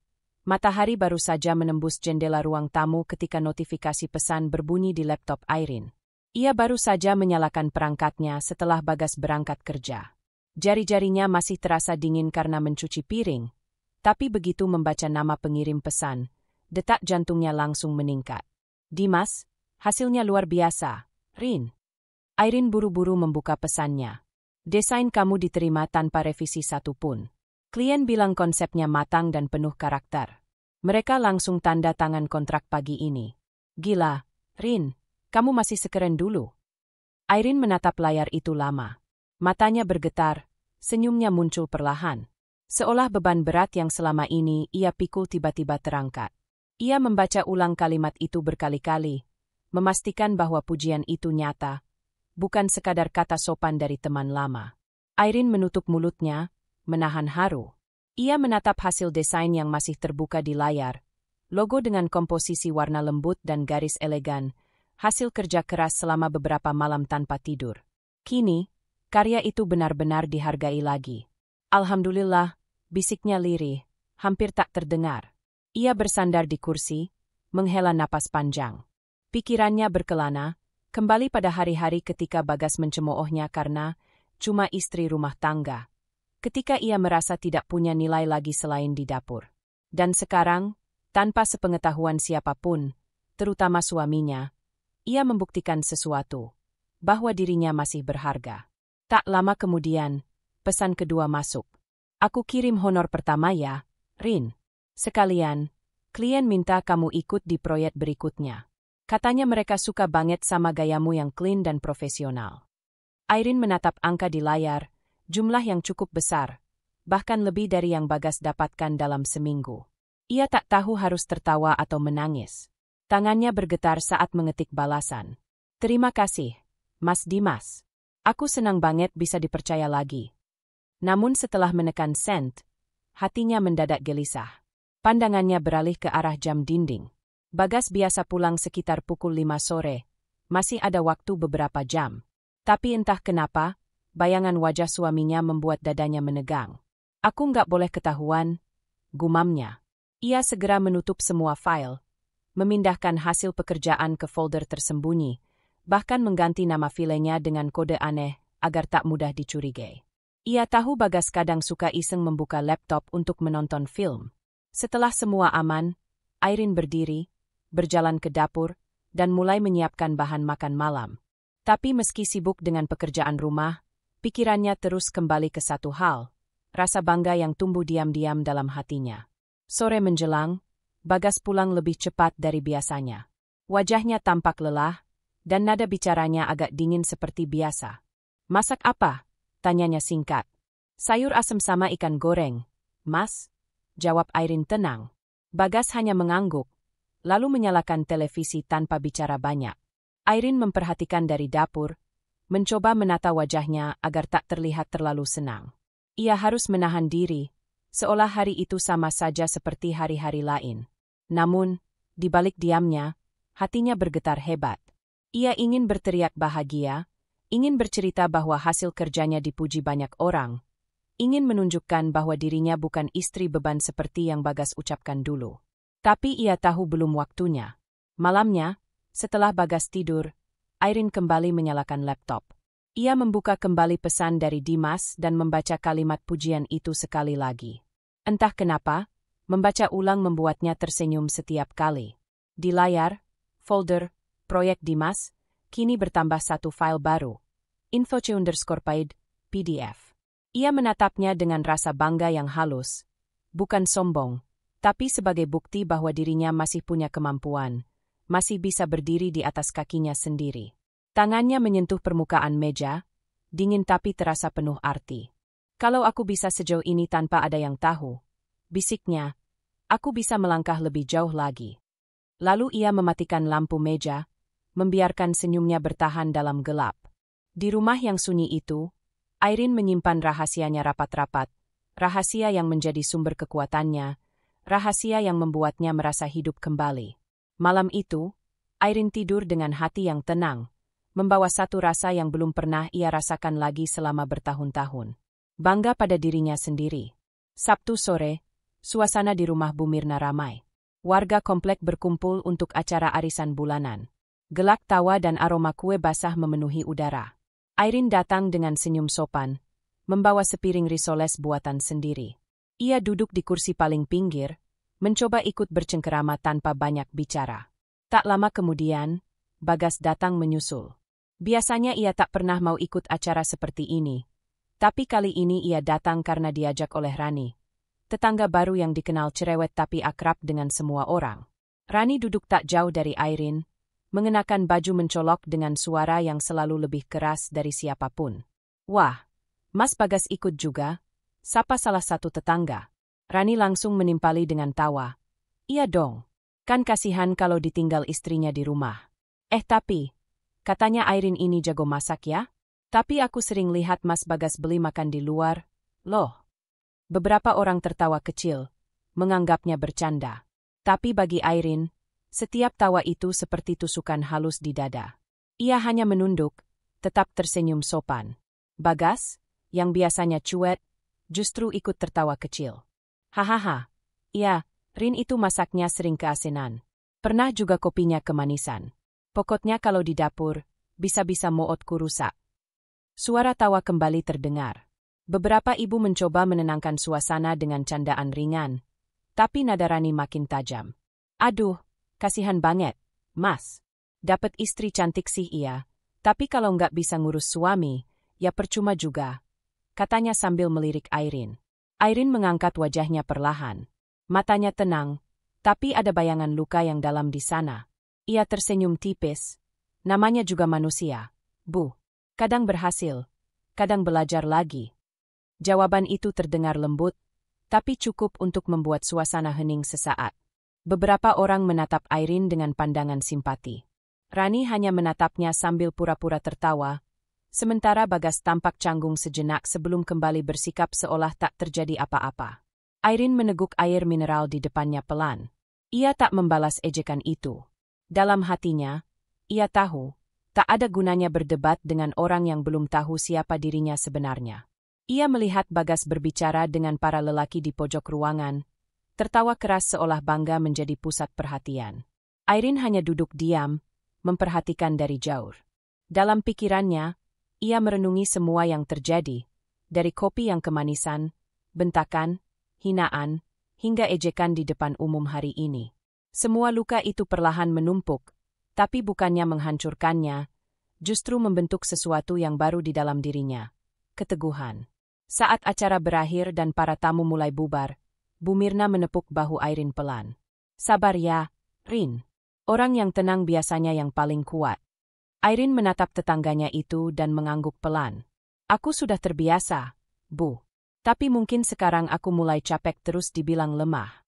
matahari baru saja menembus jendela ruang tamu ketika notifikasi pesan berbunyi di laptop Irene. Ia baru saja menyalakan perangkatnya setelah Bagas berangkat kerja. Jari-jarinya masih terasa dingin karena mencuci piring, tapi begitu membaca nama pengirim pesan, detak jantungnya langsung meningkat. "Dimas, hasilnya luar biasa, Rin." Irene buru-buru membuka pesannya. "Desain kamu diterima tanpa revisi satupun. Klien bilang konsepnya matang dan penuh karakter. Mereka langsung tanda tangan kontrak pagi ini." "Gila, Rin, kamu masih sekeren dulu." Irene menatap layar itu lama. Matanya bergetar, senyumnya muncul perlahan. Seolah beban berat yang selama ini ia pikul tiba-tiba terangkat. Ia membaca ulang kalimat itu berkali-kali, memastikan bahwa pujian itu nyata, bukan sekadar kata sopan dari teman lama. Irene menutup mulutnya, menahan haru. Ia menatap hasil desain yang masih terbuka di layar, logo dengan komposisi warna lembut dan garis elegan, hasil kerja keras selama beberapa malam tanpa tidur. Kini, karya itu benar-benar dihargai lagi. "Alhamdulillah," bisiknya lirih, hampir tak terdengar. Ia bersandar di kursi, menghela napas panjang. Pikirannya berkelana, kembali pada hari-hari ketika Bagas mencemoohnya karena cuma istri rumah tangga. Ketika ia merasa tidak punya nilai lagi selain di dapur. Dan sekarang, tanpa sepengetahuan siapapun, terutama suaminya, ia membuktikan sesuatu, bahwa dirinya masih berharga. Tak lama kemudian, pesan kedua masuk. "Aku kirim honor pertama ya, Rin. Sekalian, klien minta kamu ikut di proyek berikutnya. Katanya mereka suka banget sama gayamu yang clean dan profesional." Irene menatap angka di layar, jumlah yang cukup besar, bahkan lebih dari yang Bagas dapatkan dalam seminggu. Ia tak tahu harus tertawa atau menangis. Tangannya bergetar saat mengetik balasan. "Terima kasih, Mas Dimas. Aku senang banget bisa dipercaya lagi." Namun setelah menekan send, hatinya mendadak gelisah. Pandangannya beralih ke arah jam dinding. Bagas biasa pulang sekitar pukul 5 sore, masih ada waktu beberapa jam. Tapi entah kenapa, bayangan wajah suaminya membuat dadanya menegang. "Aku nggak boleh ketahuan," gumamnya. Ia segera menutup semua file, memindahkan hasil pekerjaan ke folder tersembunyi, bahkan mengganti nama filenya dengan kode aneh agar tak mudah dicurigai. Ia tahu Bagas kadang suka iseng membuka laptop untuk menonton film. Setelah semua aman, Irene berdiri, berjalan ke dapur, dan mulai menyiapkan bahan makan malam. Tapi meski sibuk dengan pekerjaan rumah, pikirannya terus kembali ke satu hal, rasa bangga yang tumbuh diam-diam dalam hatinya. Sore menjelang, Bagas pulang lebih cepat dari biasanya. Wajahnya tampak lelah, dan nada bicaranya agak dingin seperti biasa. "Masak apa?" tanyanya singkat. "Sayur asem sama ikan goreng, Mas," jawab Irene tenang. Bagas hanya mengangguk, lalu menyalakan televisi tanpa bicara banyak. Irene memperhatikan dari dapur, mencoba menata wajahnya agar tak terlihat terlalu senang. Ia harus menahan diri, seolah hari itu sama saja seperti hari-hari lain. Namun, di balik diamnya, hatinya bergetar hebat. Ia ingin berteriak bahagia, Ingin bercerita bahwa hasil kerjanya dipuji banyak orang. Ingin menunjukkan bahwa dirinya bukan istri beban seperti yang Bagas ucapkan dulu. Tapi ia tahu belum waktunya. Malamnya, setelah Bagas tidur, Airin kembali menyalakan laptop. Ia membuka kembali pesan dari Dimas dan membaca kalimat pujian itu sekali lagi. Entah kenapa, membaca ulang membuatnya tersenyum setiap kali. Di layar, folder, proyek Dimas, kini bertambah satu file baru. Info_paid, PDF. Ia menatapnya dengan rasa bangga yang halus. Bukan sombong, tapi sebagai bukti bahwa dirinya masih punya kemampuan, masih bisa berdiri di atas kakinya sendiri. Tangannya menyentuh permukaan meja, dingin tapi terasa penuh arti. Kalau aku bisa sejauh ini tanpa ada yang tahu, bisiknya, aku bisa melangkah lebih jauh lagi. Lalu ia mematikan lampu meja, membiarkan senyumnya bertahan dalam gelap. Di rumah yang sunyi itu, Airin menyimpan rahasianya rapat-rapat, rahasia yang menjadi sumber kekuatannya, rahasia yang membuatnya merasa hidup kembali. Malam itu, Airin tidur dengan hati yang tenang, membawa satu rasa yang belum pernah ia rasakan lagi selama bertahun-tahun. Bangga pada dirinya sendiri. Sabtu sore, suasana di rumah Bu Mirna ramai. Warga komplek berkumpul untuk acara arisan bulanan. Gelak tawa dan aroma kue basah memenuhi udara. Airin datang dengan senyum sopan, membawa sepiring risoles buatan sendiri. Ia duduk di kursi paling pinggir, mencoba ikut bercengkerama tanpa banyak bicara. Tak lama kemudian, Bagas datang menyusul. Biasanya ia tak pernah mau ikut acara seperti ini, tapi kali ini ia datang karena diajak oleh Rani, tetangga baru yang dikenal cerewet tapi akrab dengan semua orang. Rani duduk tak jauh dari Airin, mengenakan baju mencolok dengan suara yang selalu lebih keras dari siapapun. "Wah, Mas Bagas ikut juga?" sapa salah satu tetangga. Rani langsung menimpali dengan tawa. "Iya dong, kan kasihan kalau ditinggal istrinya di rumah. Tapi, katanya Airin ini jago masak ya? Tapi aku sering lihat Mas Bagas beli makan di luar, loh." Beberapa orang tertawa kecil, menganggapnya bercanda. Tapi bagi Airin, setiap tawa itu seperti tusukan halus di dada. Ia hanya menunduk, tetap tersenyum sopan. Bagas, yang biasanya cuek, justru ikut tertawa kecil. "Hahaha, iya, Rin itu masaknya sering keasinan. Pernah juga kopinya kemanisan. Pokoknya kalau di dapur, bisa-bisa mootku rusak." Suara tawa kembali terdengar. Beberapa ibu mencoba menenangkan suasana dengan candaan ringan, tapi nada Rani makin tajam. "Aduh, kasihan banget, Mas. Dapat istri cantik sih iya, tapi kalau nggak bisa ngurus suami, ya percuma juga," katanya sambil melirik Airin. Airin mengangkat wajahnya perlahan. Matanya tenang, tapi ada bayangan luka yang dalam di sana. Ia tersenyum tipis. Namanya juga manusia, Bu. Kadang berhasil, kadang belajar lagi. Jawaban itu terdengar lembut, tapi cukup untuk membuat suasana hening sesaat. Beberapa orang menatap Airin dengan pandangan simpati. Rani hanya menatapnya sambil pura-pura tertawa, sementara Bagas tampak canggung sejenak sebelum kembali bersikap seolah tak terjadi apa-apa. Airin meneguk air mineral di depannya pelan. Ia tak membalas ejekan itu. Dalam hatinya, ia tahu, tak ada gunanya berdebat dengan orang yang belum tahu siapa dirinya sebenarnya. Ia melihat Bagas berbicara dengan para lelaki di pojok ruangan, tertawa keras seolah bangga menjadi pusat perhatian. Airin hanya duduk diam, memperhatikan dari jauh. Dalam pikirannya, ia merenungi semua yang terjadi, dari kopi yang kemanisan, bentakan, hinaan, hingga ejekan di depan umum hari ini. Semua luka itu perlahan menumpuk, tapi bukannya menghancurkannya, justru membentuk sesuatu yang baru di dalam dirinya. Keteguhan. Saat acara berakhir dan para tamu mulai bubar, Bu Mirna menepuk bahu Airin pelan. "Sabar ya, Rin. Orang yang tenang biasanya yang paling kuat." Airin menatap tetangganya itu dan mengangguk pelan. "Aku sudah terbiasa, Bu. Tapi mungkin sekarang aku mulai capek terus dibilang lemah."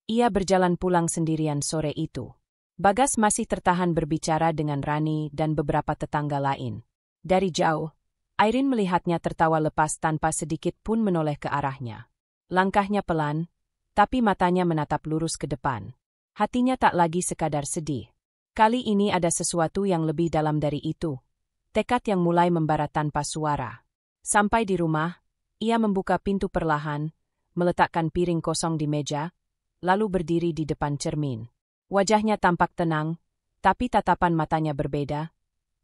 Ia berjalan pulang sendirian sore itu. Bagas masih tertahan berbicara dengan Rani dan beberapa tetangga lain. Dari jauh, Airin melihatnya tertawa lepas tanpa sedikit pun menoleh ke arahnya. Langkahnya pelan, tapi matanya menatap lurus ke depan. Hatinya tak lagi sekadar sedih. Kali ini ada sesuatu yang lebih dalam dari itu. tekad yang mulai membara tanpa suara. Sampai di rumah, ia membuka pintu perlahan, meletakkan piring kosong di meja, lalu berdiri di depan cermin. Wajahnya tampak tenang, tapi tatapan matanya berbeda,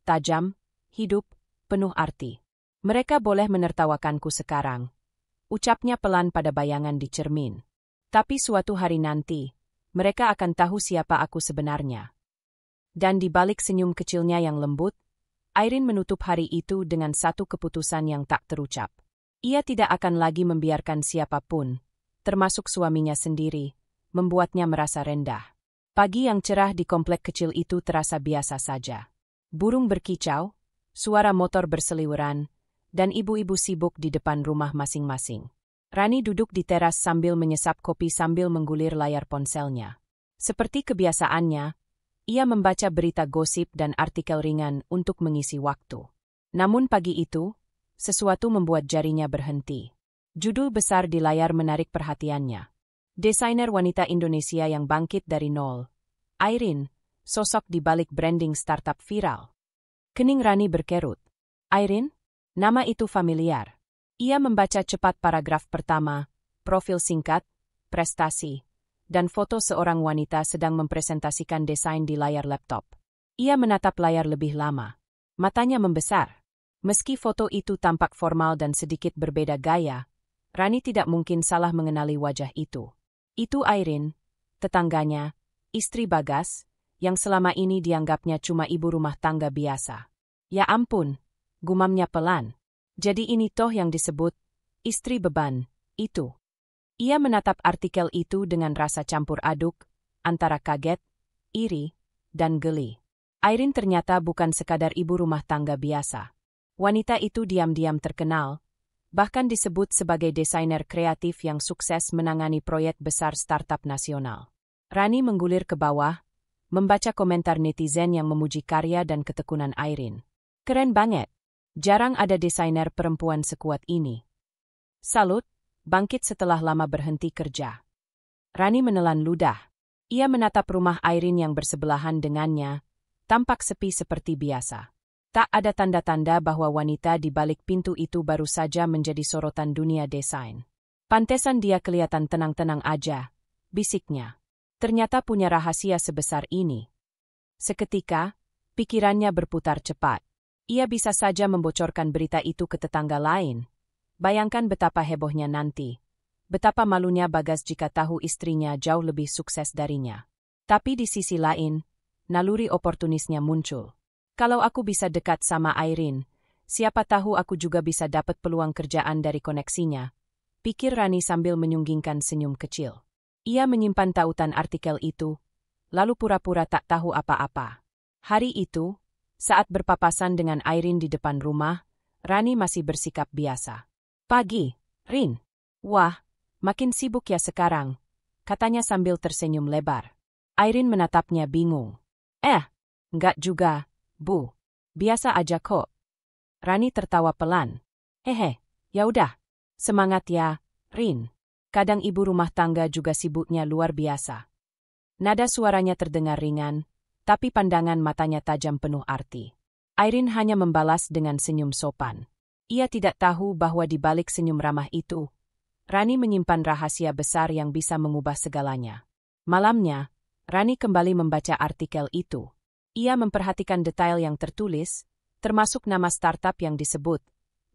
tajam, hidup, penuh arti. Mereka boleh menertawakanku sekarang, ucapnya pelan pada bayangan di cermin. Tapi suatu hari nanti, mereka akan tahu siapa aku sebenarnya. Dan di balik senyum kecilnya yang lembut, Irene menutup hari itu dengan satu keputusan yang tak terucap. Ia tidak akan lagi membiarkan siapapun, termasuk suaminya sendiri, membuatnya merasa rendah. Pagi yang cerah di komplek kecil itu terasa biasa saja. Burung berkicau, suara motor berseliweran, dan ibu-ibu sibuk di depan rumah masing-masing. Rani duduk di teras sambil menyesap kopi sambil menggulir layar ponselnya. Seperti kebiasaannya, ia membaca berita gosip dan artikel ringan untuk mengisi waktu. Namun pagi itu, sesuatu membuat jarinya berhenti. Judul besar di layar menarik perhatiannya. Desainer wanita Indonesia yang bangkit dari nol. Irene, sosok di balik branding startup viral. Kening Rani berkerut. Irene? Nama itu familiar. Ia membaca cepat paragraf pertama, profil singkat, prestasi, dan foto seorang wanita sedang mempresentasikan desain di layar laptop. Ia menatap layar lebih lama. Matanya membesar. Meski foto itu tampak formal dan sedikit berbeda gaya, Rani tidak mungkin salah mengenali wajah itu. Itu Irene, tetangganya, istri Bagas, yang selama ini dianggapnya cuma ibu rumah tangga biasa. Ya ampun, gumamnya pelan. Jadi ini toh yang disebut istri beban, itu. Ia menatap artikel itu dengan rasa campur aduk, antara kaget, iri, dan geli. Irene ternyata bukan sekadar ibu rumah tangga biasa. Wanita itu diam-diam terkenal, bahkan disebut sebagai desainer kreatif yang sukses menangani proyek besar startup nasional. Rani menggulir ke bawah, membaca komentar netizen yang memuji karya dan ketekunan Irene. Keren banget. Jarang ada desainer perempuan sekuat ini. Salut, bangkit setelah lama berhenti kerja. Rani menelan ludah. Ia menatap rumah Irene yang bersebelahan dengannya, tampak sepi seperti biasa. Tak ada tanda-tanda bahwa wanita di balik pintu itu baru saja menjadi sorotan dunia desain. Pantesan dia kelihatan tenang-tenang aja, bisiknya. Ternyata punya rahasia sebesar ini. Seketika, pikirannya berputar cepat. Ia bisa saja membocorkan berita itu ke tetangga lain. Bayangkan betapa hebohnya nanti. Betapa malunya Bagas jika tahu istrinya jauh lebih sukses darinya. Tapi di sisi lain, naluri oportunisnya muncul. Kalau aku bisa dekat sama Irene, siapa tahu aku juga bisa dapat peluang kerjaan dari koneksinya, pikir Rani sambil menyunggingkan senyum kecil. Ia menyimpan tautan artikel itu, lalu pura-pura tak tahu apa-apa. Hari itu, saat berpapasan dengan Irene di depan rumah, Rani masih bersikap biasa. Pagi, Rin. Wah, makin sibuk ya sekarang, katanya sambil tersenyum lebar. Irene menatapnya bingung. Enggak juga, Bu. Biasa aja kok. Rani tertawa pelan. Hehe, ya udah. Semangat ya, Rin. Kadang ibu rumah tangga juga sibuknya luar biasa. Nada suaranya terdengar ringan, tapi pandangan matanya tajam penuh arti. Irene hanya membalas dengan senyum sopan. Ia tidak tahu bahwa di balik senyum ramah itu, Rani menyimpan rahasia besar yang bisa mengubah segalanya. Malamnya, Rani kembali membaca artikel itu. Ia memperhatikan detail yang tertulis, termasuk nama startup yang disebut,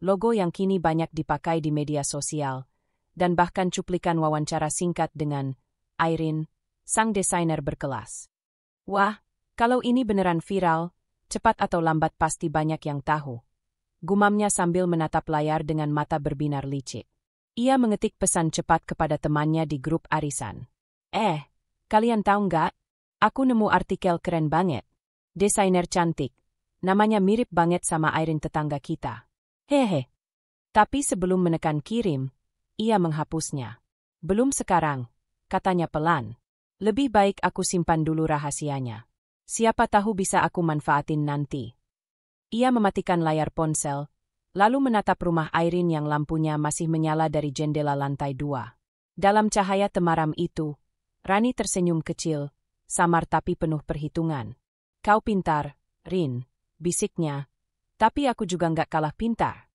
logo yang kini banyak dipakai di media sosial, dan bahkan cuplikan wawancara singkat dengan Irene, sang desainer berkelas. Wah, kalau ini beneran viral, cepat atau lambat pasti banyak yang tahu. Gumamnya sambil menatap layar dengan mata berbinar licik. Ia mengetik pesan cepat kepada temannya di grup arisan. Kalian tahu nggak? Aku nemu artikel keren banget. Desainer cantik. Namanya mirip banget sama Irene tetangga kita. Hehe. Tapi sebelum menekan kirim, ia menghapusnya. Belum sekarang, katanya pelan. Lebih baik aku simpan dulu rahasianya. Siapa tahu bisa aku manfaatin nanti. Ia mematikan layar ponsel, lalu menatap rumah Irene yang lampunya masih menyala dari jendela lantai 2. Dalam cahaya temaram itu, Rani tersenyum kecil, samar tapi penuh perhitungan. Kau pintar, Rin, bisiknya. Tapi aku juga nggak kalah pintar.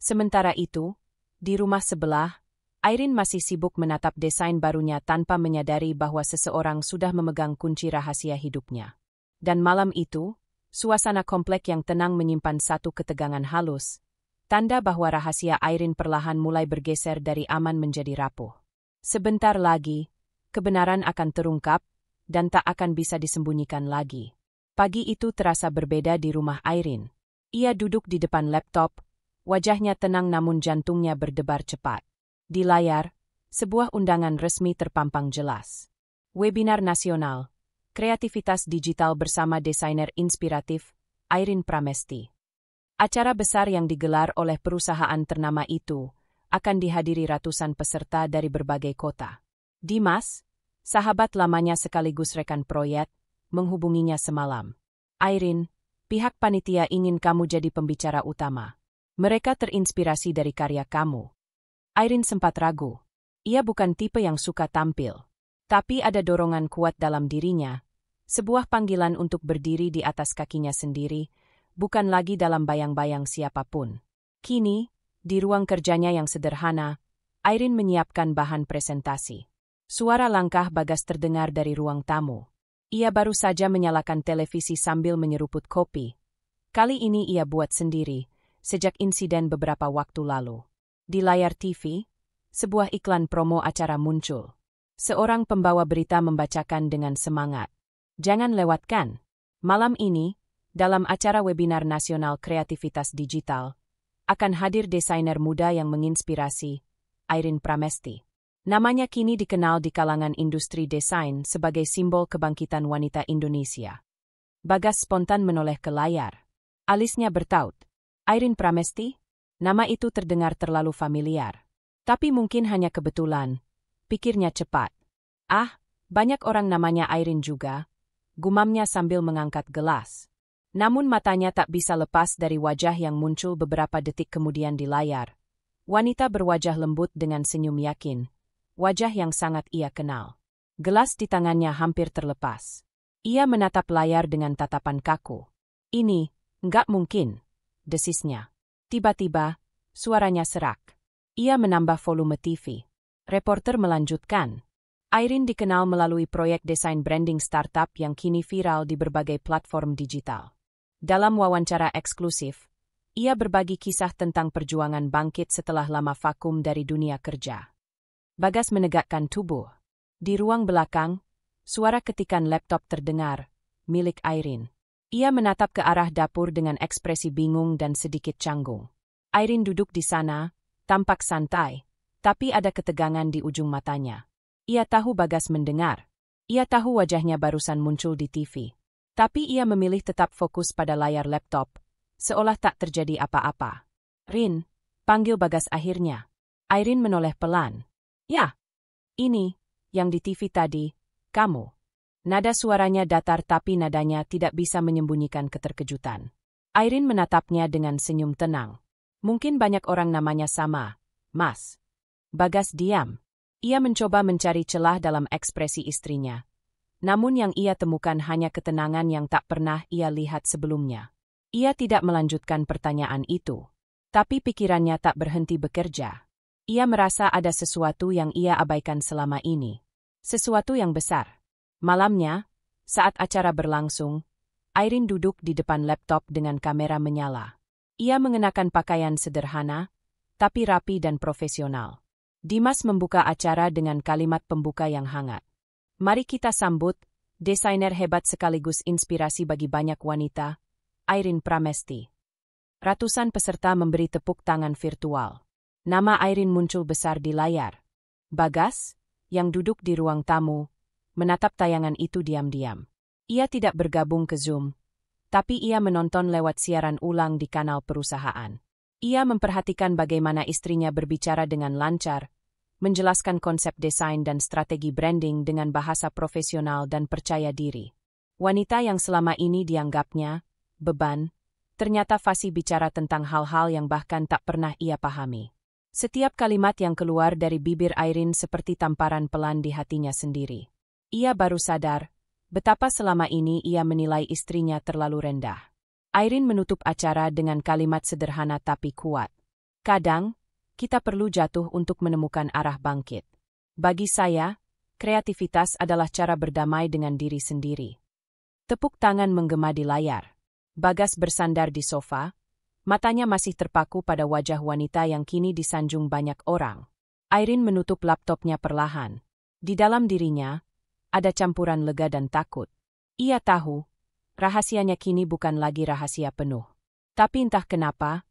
Sementara itu, di rumah sebelah, Irene masih sibuk menatap desain barunya tanpa menyadari bahwa seseorang sudah memegang kunci rahasia hidupnya. Dan malam itu, suasana komplek yang tenang menyimpan satu ketegangan halus, tanda bahwa rahasia Irene perlahan mulai bergeser dari aman menjadi rapuh. Sebentar lagi, kebenaran akan terungkap, dan tak akan bisa disembunyikan lagi. Pagi itu terasa berbeda di rumah Irene. Ia duduk di depan laptop, wajahnya tenang namun jantungnya berdebar cepat. Di layar, sebuah undangan resmi terpampang jelas. Webinar nasional, kreativitas digital bersama desainer inspiratif, Irene Pramesti. Acara besar yang digelar oleh perusahaan ternama itu akan dihadiri ratusan peserta dari berbagai kota. Dimas, sahabat lamanya sekaligus rekan proyek, menghubunginya semalam. Irene, pihak panitia ingin kamu jadi pembicara utama. Mereka terinspirasi dari karya kamu. Irene sempat ragu. Ia bukan tipe yang suka tampil. Tapi ada dorongan kuat dalam dirinya, sebuah panggilan untuk berdiri di atas kakinya sendiri, bukan lagi dalam bayang-bayang siapapun. Kini, di ruang kerjanya yang sederhana, Irene menyiapkan bahan presentasi. Suara langkah Bagas terdengar dari ruang tamu. Ia baru saja menyalakan televisi sambil menyeruput kopi. Kali ini ia buat sendiri, sejak insiden beberapa waktu lalu. Di layar TV, sebuah iklan promo acara muncul. Seorang pembawa berita membacakan dengan semangat. Jangan lewatkan. Malam ini, dalam acara webinar nasional kreativitas digital, akan hadir desainer muda yang menginspirasi, Irene Pramesti. Namanya kini dikenal di kalangan industri desain sebagai simbol kebangkitan wanita Indonesia. Bagas spontan menoleh ke layar. Alisnya bertaut. Irene Pramesti? Nama itu terdengar terlalu familiar. Tapi mungkin hanya kebetulan. Pikirnya cepat. Ah, banyak orang namanya Irene juga. Gumamnya sambil mengangkat gelas. Namun matanya tak bisa lepas dari wajah yang muncul beberapa detik kemudian di layar. Wanita berwajah lembut dengan senyum yakin. Wajah yang sangat ia kenal. Gelas di tangannya hampir terlepas. Ia menatap layar dengan tatapan kaku. Ini, nggak mungkin, desisnya. Tiba-tiba, suaranya serak. Ia menambah volume TV. Reporter melanjutkan. Irene dikenal melalui proyek desain branding startup yang kini viral di berbagai platform digital. Dalam wawancara eksklusif, ia berbagi kisah tentang perjuangan bangkit setelah lama vakum dari dunia kerja. Bagas menegakkan tubuh. Di ruang belakang, suara ketikan laptop terdengar, milik Irene. Ia menatap ke arah dapur dengan ekspresi bingung dan sedikit canggung. Irene duduk di sana, tampak santai, tapi ada ketegangan di ujung matanya. Ia tahu Bagas mendengar. Ia tahu wajahnya barusan muncul di TV. Tapi ia memilih tetap fokus pada layar laptop, seolah tak terjadi apa-apa. Rin, panggil Bagas akhirnya. Irene menoleh pelan. Ya, ini, yang di TV tadi, kamu. Nada suaranya datar tapi nadanya tidak bisa menyembunyikan keterkejutan. Irene menatapnya dengan senyum tenang. Mungkin banyak orang namanya sama, Mas. Bagas diam. Ia mencoba mencari celah dalam ekspresi istrinya. Namun yang ia temukan hanya ketenangan yang tak pernah ia lihat sebelumnya. Ia tidak melanjutkan pertanyaan itu. Tapi pikirannya tak berhenti bekerja. Ia merasa ada sesuatu yang ia abaikan selama ini. Sesuatu yang besar. Malamnya, saat acara berlangsung, Irene duduk di depan laptop dengan kamera menyala. Ia mengenakan pakaian sederhana, tapi rapi dan profesional. Dimas membuka acara dengan kalimat pembuka yang hangat. Mari kita sambut, desainer hebat sekaligus inspirasi bagi banyak wanita, Irene Pramesti. Ratusan peserta memberi tepuk tangan virtual. Nama Irene muncul besar di layar. Bagas, yang duduk di ruang tamu, menatap tayangan itu diam-diam. Ia tidak bergabung ke Zoom, tapi ia menonton lewat siaran ulang di kanal perusahaan. Ia memperhatikan bagaimana istrinya berbicara dengan lancar, menjelaskan konsep desain dan strategi branding dengan bahasa profesional dan percaya diri. Wanita yang selama ini dianggapnya beban, ternyata fasih bicara tentang hal-hal yang bahkan tak pernah ia pahami. Setiap kalimat yang keluar dari bibir Irene seperti tamparan pelan di hatinya sendiri. Ia baru sadar betapa selama ini ia menilai istrinya terlalu rendah. Irene menutup acara dengan kalimat sederhana tapi kuat. Kadang, kita perlu jatuh untuk menemukan arah bangkit. Bagi saya, kreativitas adalah cara berdamai dengan diri sendiri. Tepuk tangan menggema di layar. Bagas bersandar di sofa, matanya masih terpaku pada wajah wanita yang kini disanjung banyak orang. Irene menutup laptopnya perlahan. Di dalam dirinya, ada campuran lega dan takut. Ia tahu, rahasianya kini bukan lagi rahasia penuh. Tapi entah kenapa,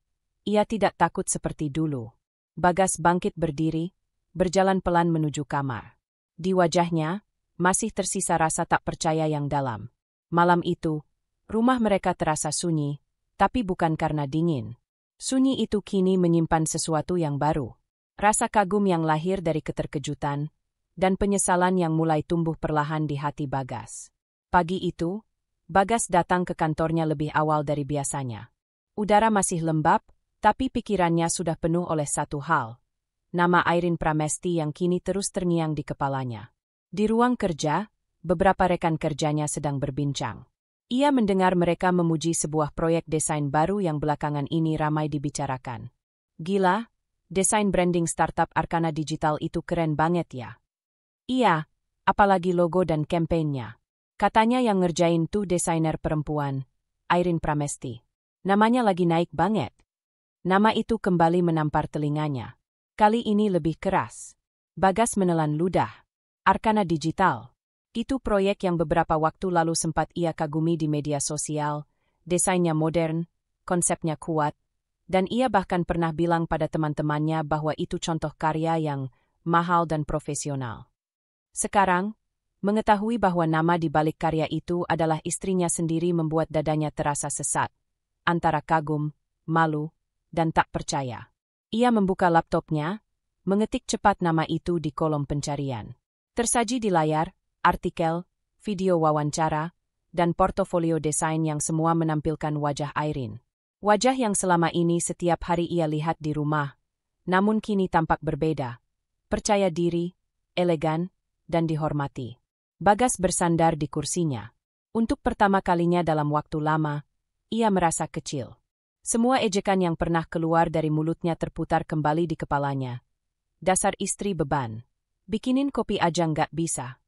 ia tidak takut seperti dulu. Bagas bangkit berdiri, berjalan pelan menuju kamar. Di wajahnya, masih tersisa rasa tak percaya yang dalam. Malam itu, rumah mereka terasa sunyi, tapi bukan karena dingin. Sunyi itu kini menyimpan sesuatu yang baru. Rasa kagum yang lahir dari keterkejutan, dan penyesalan yang mulai tumbuh perlahan di hati Bagas. Pagi itu, Bagas datang ke kantornya lebih awal dari biasanya. Udara masih lembab, tapi pikirannya sudah penuh oleh satu hal. Nama Irene Pramesti yang kini terus terngiang di kepalanya. Di ruang kerja, beberapa rekan kerjanya sedang berbincang. Ia mendengar mereka memuji sebuah proyek desain baru yang belakangan ini ramai dibicarakan. Gila, desain branding startup Arkana Digital itu keren banget ya. Iya, apalagi logo dan kampanyenya. Katanya yang ngerjain tuh desainer perempuan, Irene Pramesti. Namanya lagi naik banget. Nama itu kembali menampar telinganya. Kali ini lebih keras. Bagas menelan ludah. Arkana Digital. Itu proyek yang beberapa waktu lalu sempat ia kagumi di media sosial. Desainnya modern, konsepnya kuat, dan ia bahkan pernah bilang pada teman-temannya bahwa itu contoh karya yang mahal dan profesional. Sekarang, mengetahui bahwa nama di balik karya itu adalah istrinya sendiri membuat dadanya terasa sesat, antara kagum, malu, dan tak percaya. Ia membuka laptopnya, mengetik cepat nama itu di kolom pencarian. Tersaji di layar, artikel, video wawancara, dan portofolio desain yang semua menampilkan wajah Irene. Wajah yang selama ini setiap hari ia lihat di rumah, namun kini tampak berbeda. Percaya diri, elegan, dan dihormati. Bagas bersandar di kursinya. Untuk pertama kalinya dalam waktu lama, ia merasa kecil. Semua ejekan yang pernah keluar dari mulutnya terputar kembali di kepalanya. Dasar istri beban. Bikinin kopi aja nggak bisa.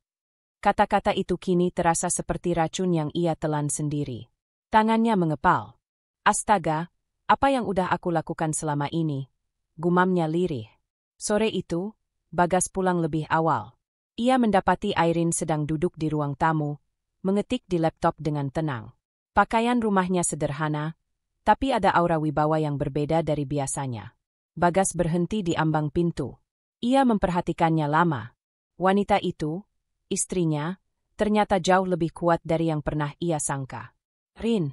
Kata-kata itu kini terasa seperti racun yang ia telan sendiri. Tangannya mengepal. Astaga, apa yang udah aku lakukan selama ini? Gumamnya lirih. Sore itu, Bagas pulang lebih awal. Ia mendapati Irene sedang duduk di ruang tamu, mengetik di laptop dengan tenang. Pakaian rumahnya sederhana, tapi ada aura wibawa yang berbeda dari biasanya. Bagas berhenti di ambang pintu. Ia memperhatikannya lama. Wanita itu, istrinya, ternyata jauh lebih kuat dari yang pernah ia sangka. Rin,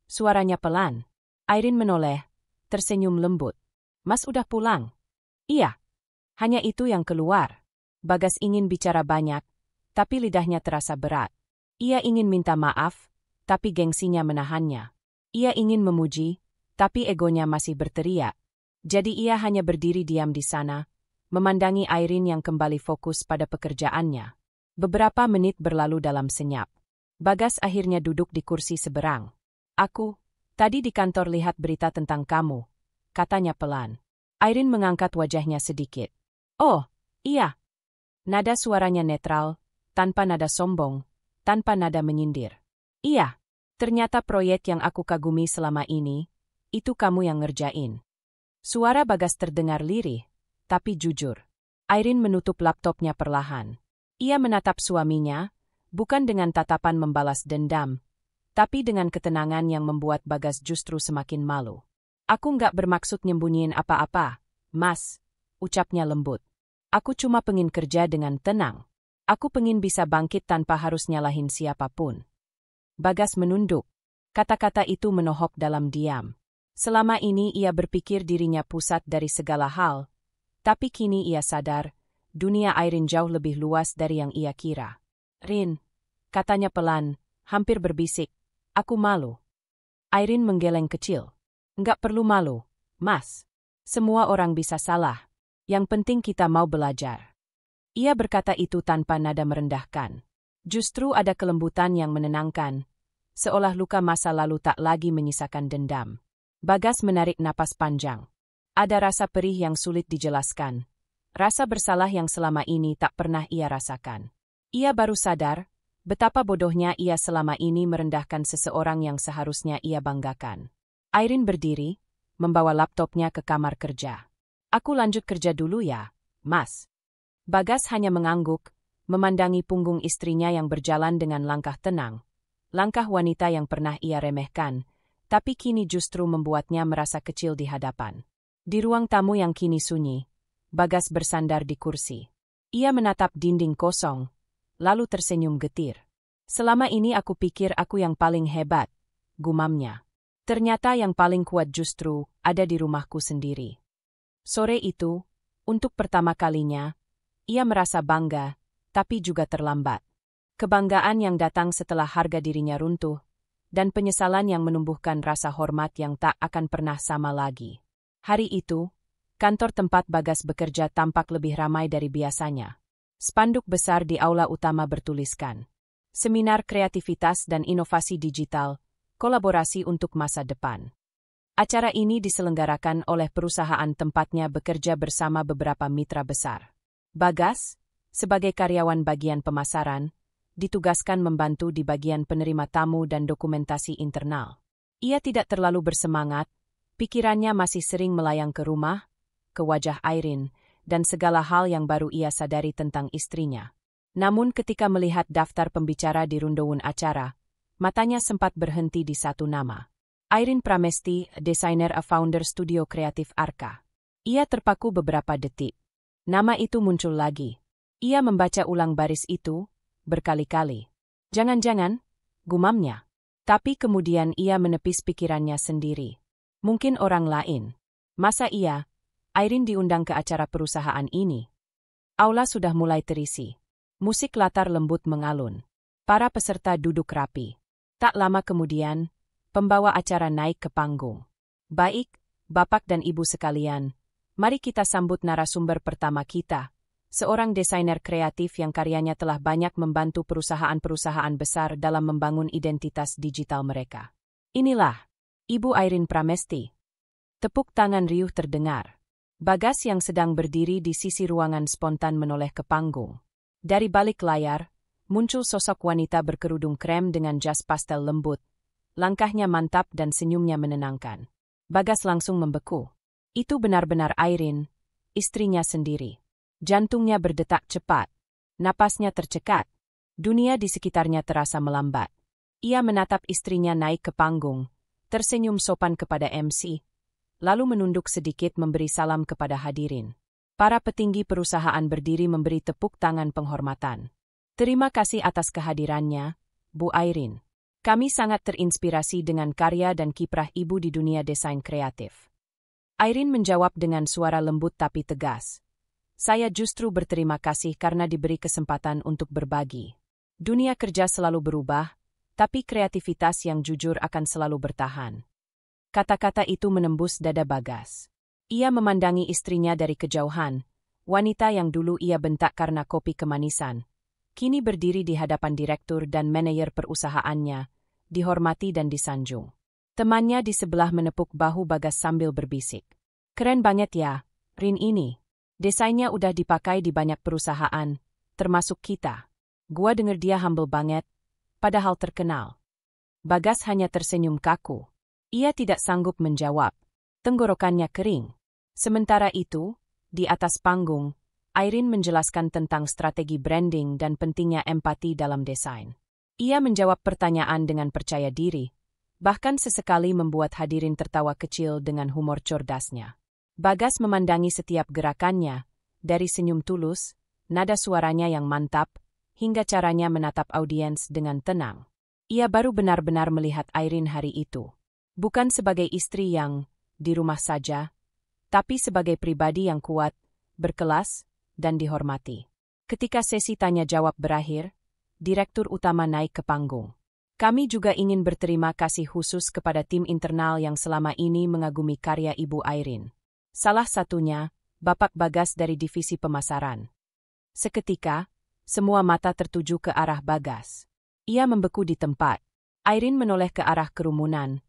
suaranya pelan. Irene menoleh, tersenyum lembut. Mas udah pulang? Iya. Hanya itu yang keluar. Bagas ingin bicara banyak, tapi lidahnya terasa berat. Ia ingin minta maaf, tapi gengsinya menahannya. Ia ingin memuji, tapi egonya masih berteriak. Jadi ia hanya berdiri diam di sana, memandangi Irene yang kembali fokus pada pekerjaannya. Beberapa menit berlalu dalam senyap. Bagas akhirnya duduk di kursi seberang. Aku, tadi di kantor lihat berita tentang kamu, katanya pelan. Irene mengangkat wajahnya sedikit. Oh, iya. Nada suaranya netral, tanpa nada sombong, tanpa nada menyindir. Iya. Ternyata proyek yang aku kagumi selama ini, itu kamu yang ngerjain. Suara Bagas terdengar lirih, tapi jujur. Irene menutup laptopnya perlahan. Ia menatap suaminya, bukan dengan tatapan membalas dendam, tapi dengan ketenangan yang membuat Bagas justru semakin malu. Aku nggak bermaksud nyembunyiin apa-apa, Mas, ucapnya lembut. Aku cuma pengin kerja dengan tenang. Aku pengin bisa bangkit tanpa harus nyalahin siapapun. Bagas menunduk. Kata-kata itu menohok dalam diam. Selama ini ia berpikir dirinya pusat dari segala hal, tapi kini ia sadar, dunia Irene jauh lebih luas dari yang ia kira. Rin, katanya pelan, hampir berbisik, aku malu. Irene menggeleng kecil. Nggak perlu malu, Mas. Semua orang bisa salah. Yang penting kita mau belajar. Ia berkata itu tanpa nada merendahkan. Justru ada kelembutan yang menenangkan, seolah luka masa lalu tak lagi menyisakan dendam. Bagas menarik napas panjang. Ada rasa perih yang sulit dijelaskan. Rasa bersalah yang selama ini tak pernah ia rasakan. Ia baru sadar betapa bodohnya ia selama ini merendahkan seseorang yang seharusnya ia banggakan. Airin berdiri, membawa laptopnya ke kamar kerja. "Aku lanjut kerja dulu ya, Mas." Bagas hanya mengangguk, memandangi punggung istrinya yang berjalan dengan langkah tenang. Langkah wanita yang pernah ia remehkan, tapi kini justru membuatnya merasa kecil di hadapan. Di ruang tamu yang kini sunyi, Bagas bersandar di kursi. Ia menatap dinding kosong, lalu tersenyum getir. "Selama ini aku pikir aku yang paling hebat," gumamnya. "Ternyata yang paling kuat justru ada di rumahku sendiri." Sore itu, untuk pertama kalinya, ia merasa bangga, tapi juga terlambat. Kebanggaan yang datang setelah harga dirinya runtuh, dan penyesalan yang menumbuhkan rasa hormat yang tak akan pernah sama lagi. Hari itu, kantor tempat Bagas bekerja tampak lebih ramai dari biasanya. Spanduk besar di aula utama bertuliskan, "Seminar Kreativitas dan Inovasi Digital, Kolaborasi untuk Masa Depan." Acara ini diselenggarakan oleh perusahaan tempatnya bekerja bersama beberapa mitra besar. Bagas, sebagai karyawan bagian pemasaran, ditugaskan membantu di bagian penerima tamu dan dokumentasi internal. Ia tidak terlalu bersemangat, pikirannya masih sering melayang ke rumah, ke wajah Airin, dan segala hal yang baru ia sadari tentang istrinya. Namun ketika melihat daftar pembicara di rundown acara, matanya sempat berhenti di satu nama. Airin Pramesti, desainer founder studio kreatif Arka. Ia terpaku beberapa detik. Nama itu muncul lagi. Ia membaca ulang baris itu berkali-kali. "Jangan-jangan," gumamnya. Tapi kemudian ia menepis pikirannya sendiri. Mungkin orang lain. Masa iya, Airin diundang ke acara perusahaan ini? Aula sudah mulai terisi. Musik latar lembut mengalun. Para peserta duduk rapi. Tak lama kemudian, pembawa acara naik ke panggung. "Baik, Bapak dan Ibu sekalian, mari kita sambut narasumber pertama kita, seorang desainer kreatif yang karyanya telah banyak membantu perusahaan-perusahaan besar dalam membangun identitas digital mereka. Inilah Ibu Airin Pramesti." Tepuk tangan riuh terdengar. Bagas yang sedang berdiri di sisi ruangan spontan menoleh ke panggung. Dari balik layar, muncul sosok wanita berkerudung krem dengan jas pastel lembut. Langkahnya mantap dan senyumnya menenangkan. Bagas langsung membeku. Itu benar-benar Airin, istrinya sendiri. Jantungnya berdetak cepat. Napasnya tercekat. Dunia di sekitarnya terasa melambat. Ia menatap istrinya naik ke panggung, tersenyum sopan kepada MC, lalu menunduk sedikit memberi salam kepada hadirin. Para petinggi perusahaan berdiri memberi tepuk tangan penghormatan. "Terima kasih atas kehadirannya, Bu Airin. Kami sangat terinspirasi dengan karya dan kiprah Ibu di dunia desain kreatif." Airin menjawab dengan suara lembut tapi tegas. "Saya justru berterima kasih karena diberi kesempatan untuk berbagi. Dunia kerja selalu berubah, tapi kreativitas yang jujur akan selalu bertahan." Kata-kata itu menembus dada Bagas. Ia memandangi istrinya dari kejauhan, wanita yang dulu ia bentak karena kopi kemanisan. Kini berdiri di hadapan direktur dan manajer perusahaannya, dihormati dan disanjung. Temannya di sebelah menepuk bahu Bagas sambil berbisik. "Keren banget ya, Rin ini. Desainnya udah dipakai di banyak perusahaan, termasuk kita." "Gua denger dia humble banget, padahal terkenal." Bagas hanya tersenyum kaku. Ia tidak sanggup menjawab. Tenggorokannya kering. Sementara itu, di atas panggung, Airin menjelaskan tentang strategi branding dan pentingnya empati dalam desain. Ia menjawab pertanyaan dengan percaya diri, bahkan sesekali membuat hadirin tertawa kecil dengan humor cerdasnya. Bagas memandangi setiap gerakannya, dari senyum tulus, nada suaranya yang mantap, hingga caranya menatap audiens dengan tenang. Ia baru benar-benar melihat Airin hari itu. Bukan sebagai istri yang di rumah saja, tapi sebagai pribadi yang kuat, berkelas, dan dihormati. Ketika sesi tanya-jawab berakhir, direktur utama naik ke panggung. "Kami juga ingin berterima kasih khusus kepada tim internal yang selama ini mengagumi karya Ibu Airin. Salah satunya, Bapak Bagas dari divisi pemasaran." Seketika, semua mata tertuju ke arah Bagas. Ia membeku di tempat. Airin menoleh ke arah kerumunan.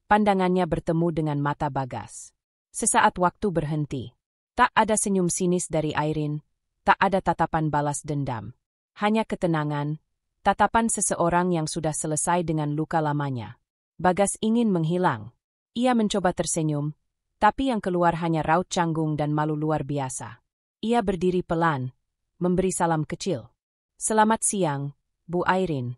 Pandangannya bertemu dengan mata Bagas. Sesaat waktu berhenti. Tak ada senyum sinis dari Airin, tak ada tatapan balas dendam. Hanya ketenangan, tatapan seseorang yang sudah selesai dengan luka lamanya. Bagas ingin menghilang. Ia mencoba tersenyum, tapi yang keluar hanya raut canggung dan malu luar biasa. Ia berdiri pelan, memberi salam kecil. "Selamat siang, Bu Airin,"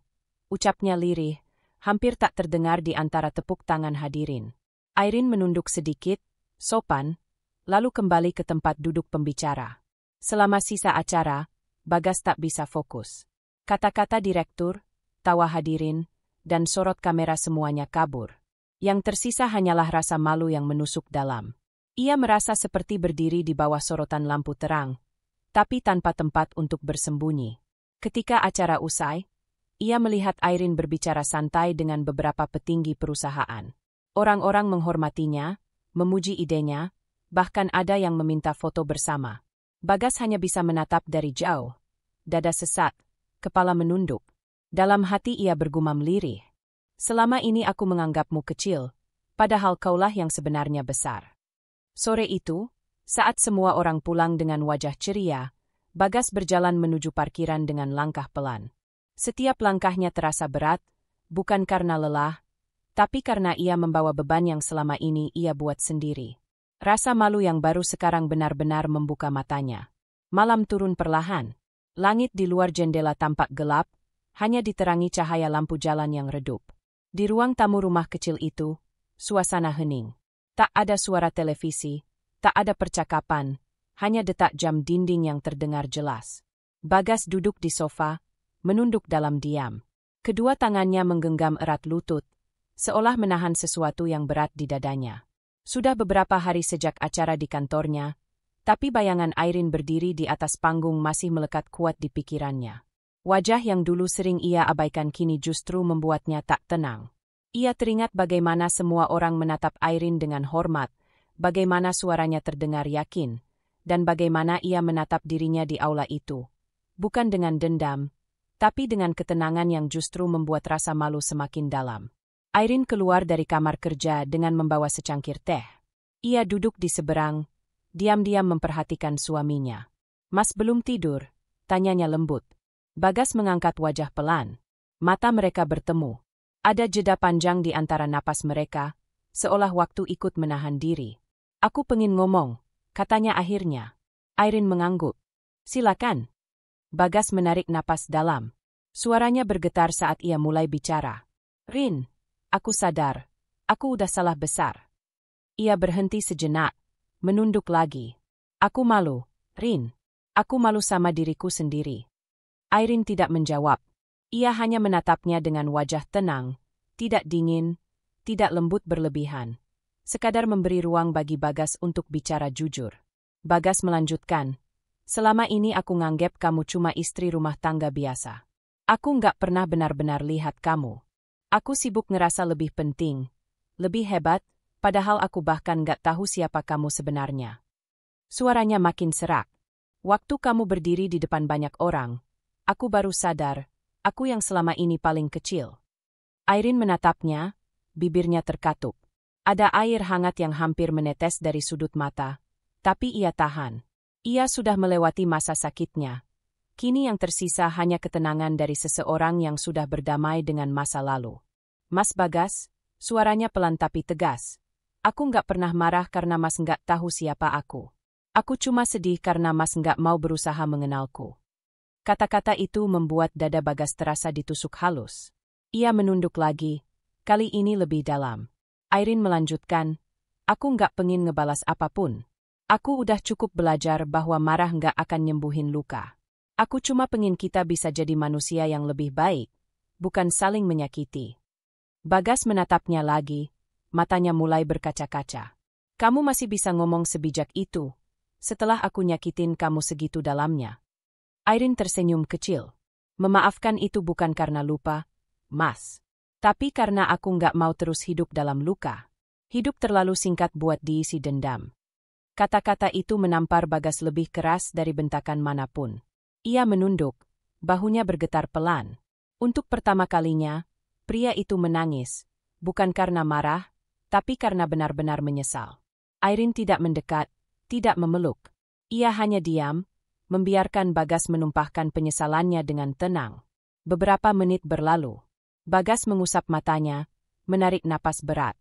ucapnya lirih, hampir tak terdengar di antara tepuk tangan hadirin. Airin menunduk sedikit, sopan, lalu kembali ke tempat duduk pembicara. Selama sisa acara, Bagas tak bisa fokus. Kata-kata direktur, tawa hadirin, dan sorot kamera semuanya kabur. Yang tersisa hanyalah rasa malu yang menusuk dalam. Ia merasa seperti berdiri di bawah sorotan lampu terang, tapi tanpa tempat untuk bersembunyi. Ketika acara usai, ia melihat Airin berbicara santai dengan beberapa petinggi perusahaan. Orang-orang menghormatinya, memuji idenya, bahkan ada yang meminta foto bersama. Bagas hanya bisa menatap dari jauh. Dada sesak, kepala menunduk. Dalam hati ia bergumam lirih. "Selama ini aku menganggapmu kecil, padahal kaulah yang sebenarnya besar." Sore itu, saat semua orang pulang dengan wajah ceria, Bagas berjalan menuju parkiran dengan langkah pelan. Setiap langkahnya terasa berat, bukan karena lelah, tapi karena ia membawa beban yang selama ini ia buat sendiri. Rasa malu yang baru sekarang benar-benar membuka matanya. Malam turun perlahan. Langit di luar jendela tampak gelap, hanya diterangi cahaya lampu jalan yang redup. Di ruang tamu rumah kecil itu, suasana hening. Tak ada suara televisi, tak ada percakapan, hanya detak jam dinding yang terdengar jelas. Bagas duduk di sofa, menunduk dalam diam. Kedua tangannya menggenggam erat lutut, seolah menahan sesuatu yang berat di dadanya. Sudah beberapa hari sejak acara di kantornya, tapi bayangan Airin berdiri di atas panggung masih melekat kuat di pikirannya. Wajah yang dulu sering ia abaikan kini justru membuatnya tak tenang. Ia teringat bagaimana semua orang menatap Airin dengan hormat, bagaimana suaranya terdengar yakin, dan bagaimana ia menatap dirinya di aula itu. Bukan dengan dendam, tapi dengan ketenangan yang justru membuat rasa malu semakin dalam. Airin keluar dari kamar kerja dengan membawa secangkir teh. Ia duduk di seberang, diam-diam memperhatikan suaminya. "Mas belum tidur?" tanyanya lembut. Bagas mengangkat wajah pelan. Mata mereka bertemu. Ada jeda panjang di antara napas mereka, seolah waktu ikut menahan diri. "Aku pengin ngomong," katanya akhirnya. Airin mengangguk. "Silakan." Bagas menarik napas dalam. Suaranya bergetar saat ia mulai bicara. "Rin, aku sadar, aku udah salah besar." Ia berhenti sejenak, menunduk lagi. "Aku malu, Rin. Aku malu sama diriku sendiri." Airin tidak menjawab. Ia hanya menatapnya dengan wajah tenang, tidak dingin, tidak lembut berlebihan. Sekadar memberi ruang bagi Bagas untuk bicara jujur. Bagas melanjutkan, "Selama ini aku nganggep kamu cuma istri rumah tangga biasa. Aku nggak pernah benar-benar lihat kamu. Aku sibuk ngerasa lebih penting, lebih hebat, padahal aku bahkan nggak tahu siapa kamu sebenarnya." Suaranya makin serak. "Waktu kamu berdiri di depan banyak orang, aku baru sadar, aku yang selama ini paling kecil." Airin menatapnya, bibirnya terkatup. Ada air hangat yang hampir menetes dari sudut mata, tapi ia tahan. Ia sudah melewati masa sakitnya. Kini yang tersisa hanya ketenangan dari seseorang yang sudah berdamai dengan masa lalu. "Mas Bagas," suaranya pelan tapi tegas. "Aku nggak pernah marah karena Mas nggak tahu siapa aku. Aku cuma sedih karena Mas nggak mau berusaha mengenalku." Kata-kata itu membuat dada Bagas terasa ditusuk halus. Ia menunduk lagi, kali ini lebih dalam. Airin melanjutkan, "Aku nggak pengin ngebalas apapun. Aku udah cukup belajar bahwa marah nggak akan nyembuhin luka. Aku cuma pengin kita bisa jadi manusia yang lebih baik, bukan saling menyakiti." Bagas menatapnya lagi, matanya mulai berkaca-kaca. "Kamu masih bisa ngomong sebijak itu, setelah aku nyakitin kamu segitu dalamnya." Airin tersenyum kecil. "Memaafkan itu bukan karena lupa, Mas. Tapi karena aku nggak mau terus hidup dalam luka. Hidup terlalu singkat buat diisi dendam." Kata-kata itu menampar Bagas lebih keras dari bentakan manapun. Ia menunduk, bahunya bergetar pelan. Untuk pertama kalinya, Pria itu menangis, bukan karena marah, tapi karena benar-benar menyesal. Irene tidak mendekat, tidak memeluk. Ia hanya diam, membiarkan Bagas menumpahkan penyesalannya dengan tenang. Beberapa menit berlalu. Bagas mengusap matanya, menarik napas berat.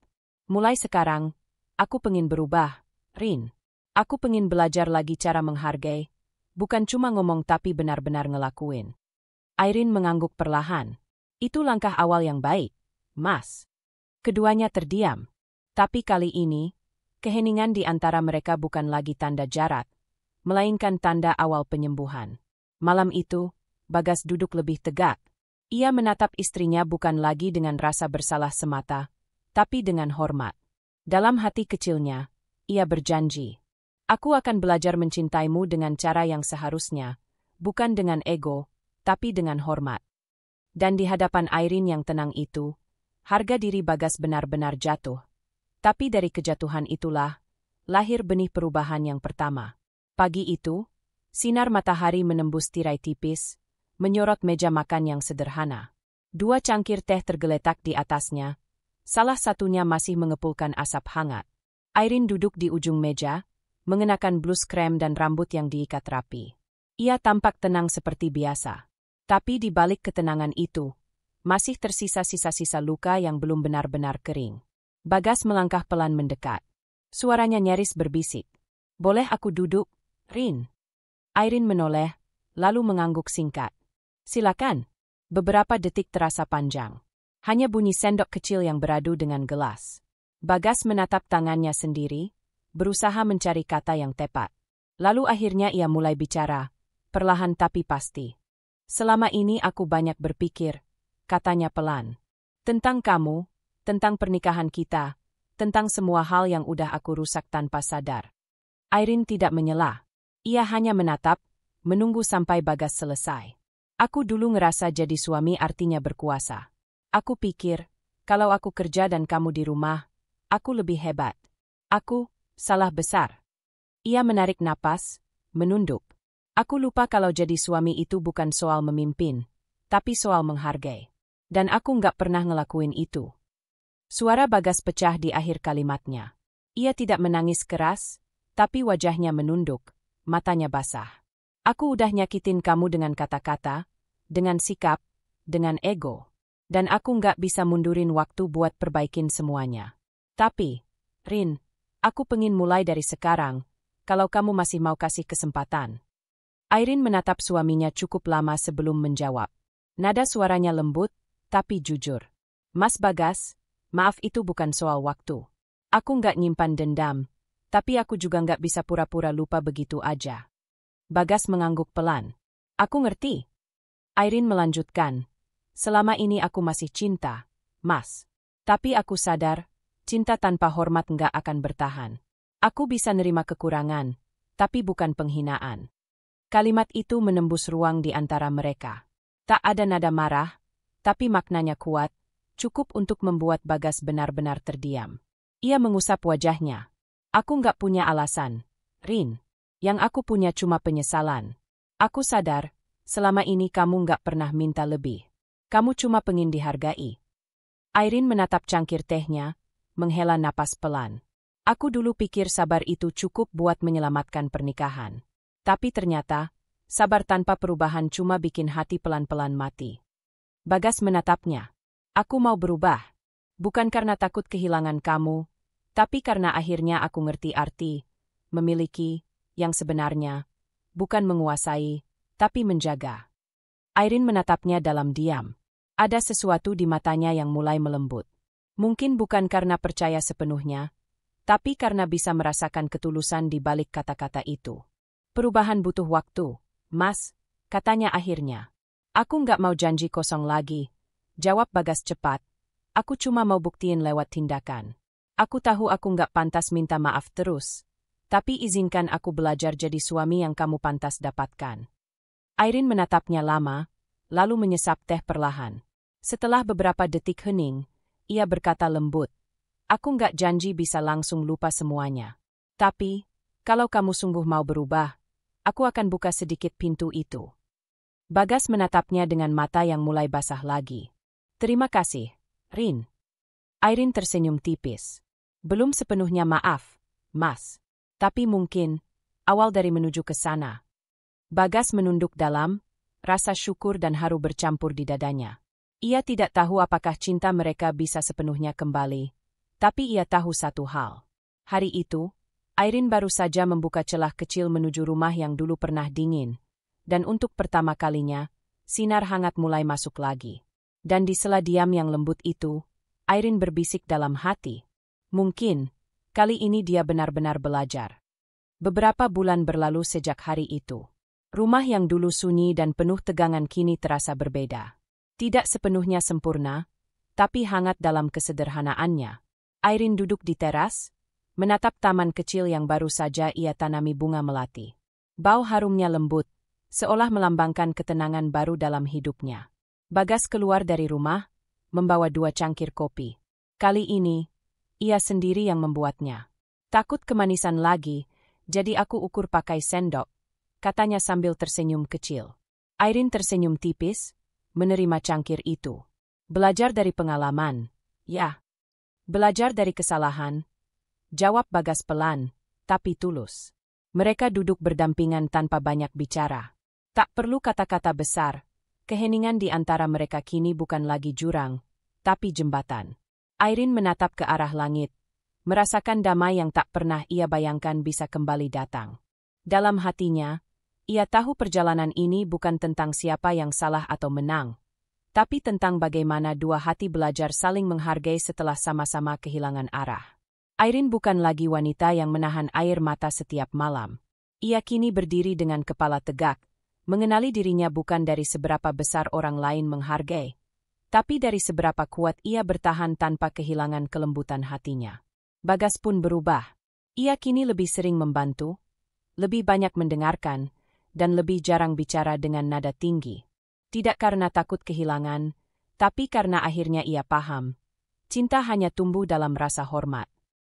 Mulai sekarang, aku pengin berubah, Rin. Aku pengin belajar lagi cara menghargai, bukan cuma ngomong tapi benar-benar ngelakuin. Irene mengangguk perlahan. Itu langkah awal yang baik, Mas. Keduanya terdiam. Tapi kali ini, keheningan di antara mereka bukan lagi tanda jarak, melainkan tanda awal penyembuhan. Malam itu, Bagas duduk lebih tegak. Ia menatap istrinya bukan lagi dengan rasa bersalah semata, tapi dengan hormat. Dalam hati kecilnya, ia berjanji. Aku akan belajar mencintaimu dengan cara yang seharusnya, bukan dengan ego, tapi dengan hormat. Dan di hadapan Irene yang tenang itu, harga diri Bagas benar-benar jatuh. Tapi dari kejatuhan itulah, lahir benih perubahan yang pertama. Pagi itu, sinar matahari menembus tirai tipis, menyorot meja makan yang sederhana. 2 cangkir teh tergeletak di atasnya, salah satunya masih mengepulkan asap hangat. Irene duduk di ujung meja, mengenakan blus krem dan rambut yang diikat rapi. Ia tampak tenang seperti biasa. Tapi di balik ketenangan itu, masih tersisa sisa-sisa luka yang belum benar-benar kering. Bagas melangkah pelan mendekat. Suaranya nyaris berbisik. Boleh aku duduk, Rin? Irene menoleh, lalu mengangguk singkat. Silakan. Beberapa detik terasa panjang. Hanya bunyi sendok kecil yang beradu dengan gelas. Bagas menatap tangannya sendiri, berusaha mencari kata yang tepat. Lalu akhirnya ia mulai bicara, perlahan tapi pasti. Selama ini aku banyak berpikir, katanya pelan. Tentang kamu, tentang pernikahan kita, tentang semua hal yang udah aku rusak tanpa sadar. Irene tidak menyela. Ia hanya menatap, menunggu sampai Bagas selesai. Aku dulu ngerasa jadi suami artinya berkuasa. Aku pikir, kalau aku kerja dan kamu di rumah, aku lebih hebat. Aku salah besar. Ia menarik napas, menunduk. Aku lupa kalau jadi suami itu bukan soal memimpin, tapi soal menghargai. Dan aku nggak pernah ngelakuin itu. Suara Bagas pecah di akhir kalimatnya. Ia tidak menangis keras, tapi wajahnya menunduk, matanya basah. Aku udah nyakitin kamu dengan kata-kata, dengan sikap, dengan ego. Dan aku nggak bisa mundurin waktu buat perbaikin semuanya. Tapi, Rin, aku pengin mulai dari sekarang, kalau kamu masih mau kasih kesempatan. Irene menatap suaminya cukup lama sebelum menjawab. Nada suaranya lembut, tapi jujur. Mas Bagas, maaf itu bukan soal waktu. Aku nggak nyimpan dendam, tapi aku juga nggak bisa pura-pura lupa begitu aja. Bagas mengangguk pelan. Aku ngerti. Irene melanjutkan. Selama ini aku masih cinta, Mas. Tapi aku sadar, cinta tanpa hormat nggak akan bertahan. Aku bisa nerima kekurangan, tapi bukan penghinaan. Kalimat itu menembus ruang di antara mereka. Tak ada nada marah, tapi maknanya kuat, cukup untuk membuat Bagas benar-benar terdiam. Ia mengusap wajahnya. Aku nggak punya alasan, Rin. Yang aku punya cuma penyesalan. Aku sadar, selama ini kamu nggak pernah minta lebih. Kamu cuma pengin dihargai. Irene menatap cangkir tehnya, menghela napas pelan. Aku dulu pikir sabar itu cukup buat menyelamatkan pernikahan. Tapi ternyata, sabar tanpa perubahan cuma bikin hati pelan-pelan mati. Bagas menatapnya. Aku mau berubah. Bukan karena takut kehilangan kamu, tapi karena akhirnya aku ngerti arti, memiliki, yang sebenarnya, bukan menguasai, tapi menjaga. Irene menatapnya dalam diam. Ada sesuatu di matanya yang mulai melembut. Mungkin bukan karena percaya sepenuhnya, tapi karena bisa merasakan ketulusan di balik kata-kata itu. Perubahan butuh waktu, Mas, katanya akhirnya. Aku nggak mau janji kosong lagi, jawab Bagas cepat. Aku cuma mau buktiin lewat tindakan. Aku tahu aku nggak pantas minta maaf terus, tapi izinkan aku belajar jadi suami yang kamu pantas dapatkan. Irene menatapnya lama, lalu menyesap teh perlahan. Setelah beberapa detik hening, ia berkata lembut, aku nggak janji bisa langsung lupa semuanya. Tapi, kalau kamu sungguh mau berubah, aku akan buka sedikit pintu itu. Bagas menatapnya dengan mata yang mulai basah lagi. Terima kasih. Rin. Airin tersenyum tipis. Belum sepenuhnya maaf, Mas. Tapi mungkin, awal dari menuju ke sana. Bagas menunduk dalam, rasa syukur dan haru bercampur di dadanya. Ia tidak tahu apakah cinta mereka bisa sepenuhnya kembali, tapi ia tahu satu hal. Hari itu, Airin baru saja membuka celah kecil menuju rumah yang dulu pernah dingin, dan untuk pertama kalinya, sinar hangat mulai masuk lagi. Dan di sela diam yang lembut itu, Airin berbisik dalam hati. Mungkin, kali ini dia benar-benar belajar. Beberapa bulan berlalu sejak hari itu. Rumah yang dulu sunyi dan penuh tegangan kini terasa berbeda. Tidak sepenuhnya sempurna, tapi hangat dalam kesederhanaannya. Airin duduk di teras, menatap taman kecil yang baru saja ia tanami bunga melati. Bau harumnya lembut, seolah melambangkan ketenangan baru dalam hidupnya. Bagas keluar dari rumah, membawa 2 cangkir kopi. Kali ini, ia sendiri yang membuatnya. Takut kemanisan lagi, jadi aku ukur pakai sendok, katanya sambil tersenyum kecil. Airin tersenyum tipis, menerima cangkir itu. Belajar dari pengalaman, ya. Belajar dari kesalahan, jawab Bagas pelan, tapi tulus. Mereka duduk berdampingan tanpa banyak bicara. Tak perlu kata-kata besar, keheningan di antara mereka kini bukan lagi jurang, tapi jembatan. Airin menatap ke arah langit, merasakan damai yang tak pernah ia bayangkan bisa kembali datang. Dalam hatinya, ia tahu perjalanan ini bukan tentang siapa yang salah atau menang, tapi tentang bagaimana dua hati belajar saling menghargai setelah sama-sama kehilangan arah. Airin bukan lagi wanita yang menahan air mata setiap malam. Ia kini berdiri dengan kepala tegak, mengenali dirinya bukan dari seberapa besar orang lain menghargai, tapi dari seberapa kuat ia bertahan tanpa kehilangan kelembutan hatinya. Bagas pun berubah. Ia kini lebih sering membantu, lebih banyak mendengarkan, dan lebih jarang bicara dengan nada tinggi. Tidak karena takut kehilangan, tapi karena akhirnya ia paham. Cinta hanya tumbuh dalam rasa hormat.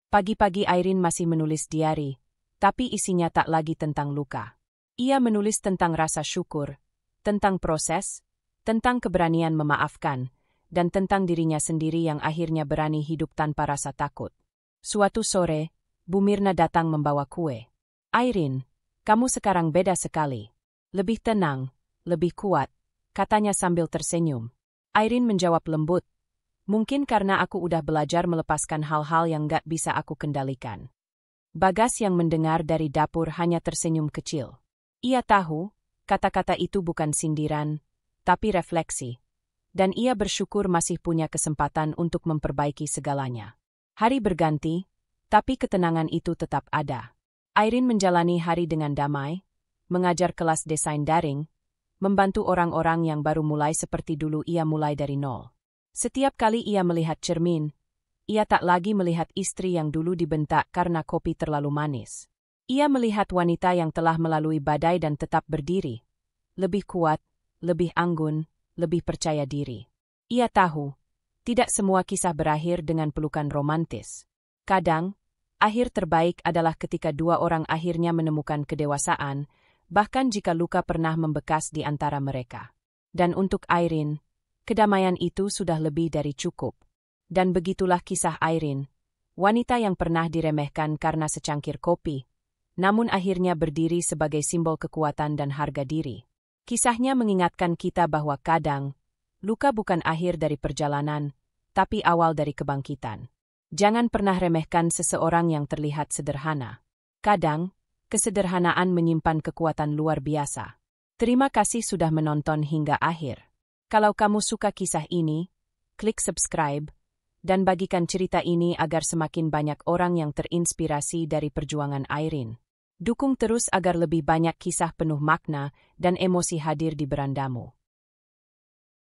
Pagi-pagi Airin masih menulis diari, tapi isinya tak lagi tentang luka. Ia menulis tentang rasa syukur, tentang proses, tentang keberanian memaafkan, dan tentang dirinya sendiri yang akhirnya berani hidup tanpa rasa takut. Suatu sore, Bu Mirna datang membawa kue. Airin, kamu sekarang beda sekali. Lebih tenang, lebih kuat, katanya sambil tersenyum. Airin menjawab lembut, mungkin karena aku udah belajar melepaskan hal-hal yang gak bisa aku kendalikan. Bagas yang mendengar dari dapur hanya tersenyum kecil. Ia tahu, kata-kata itu bukan sindiran, tapi refleksi. Dan ia bersyukur masih punya kesempatan untuk memperbaiki segalanya. Hari berganti, tapi ketenangan itu tetap ada. Airin menjalani hari dengan damai, mengajar kelas desain daring, membantu orang-orang yang baru mulai seperti dulu ia mulai dari nol. Setiap kali ia melihat cermin, ia tak lagi melihat istri yang dulu dibentak karena kopi terlalu manis. Ia melihat wanita yang telah melalui badai dan tetap berdiri. Lebih kuat, lebih anggun, lebih percaya diri. Ia tahu, tidak semua kisah berakhir dengan pelukan romantis. Kadang, akhir terbaik adalah ketika dua orang akhirnya menemukan kedewasaan, bahkan jika luka pernah membekas di antara mereka. Dan untuk Airin, kedamaian itu sudah lebih dari cukup. Dan begitulah kisah Airin, wanita yang pernah diremehkan karena secangkir kopi, namun akhirnya berdiri sebagai simbol kekuatan dan harga diri. Kisahnya mengingatkan kita bahwa kadang, luka bukan akhir dari perjalanan, tapi awal dari kebangkitan. Jangan pernah remehkan seseorang yang terlihat sederhana. Kadang, kesederhanaan menyimpan kekuatan luar biasa. Terima kasih sudah menonton hingga akhir. Kalau kamu suka kisah ini, klik subscribe, dan bagikan cerita ini agar semakin banyak orang yang terinspirasi dari perjuangan Airin. Dukung terus agar lebih banyak kisah penuh makna dan emosi hadir di berandamu.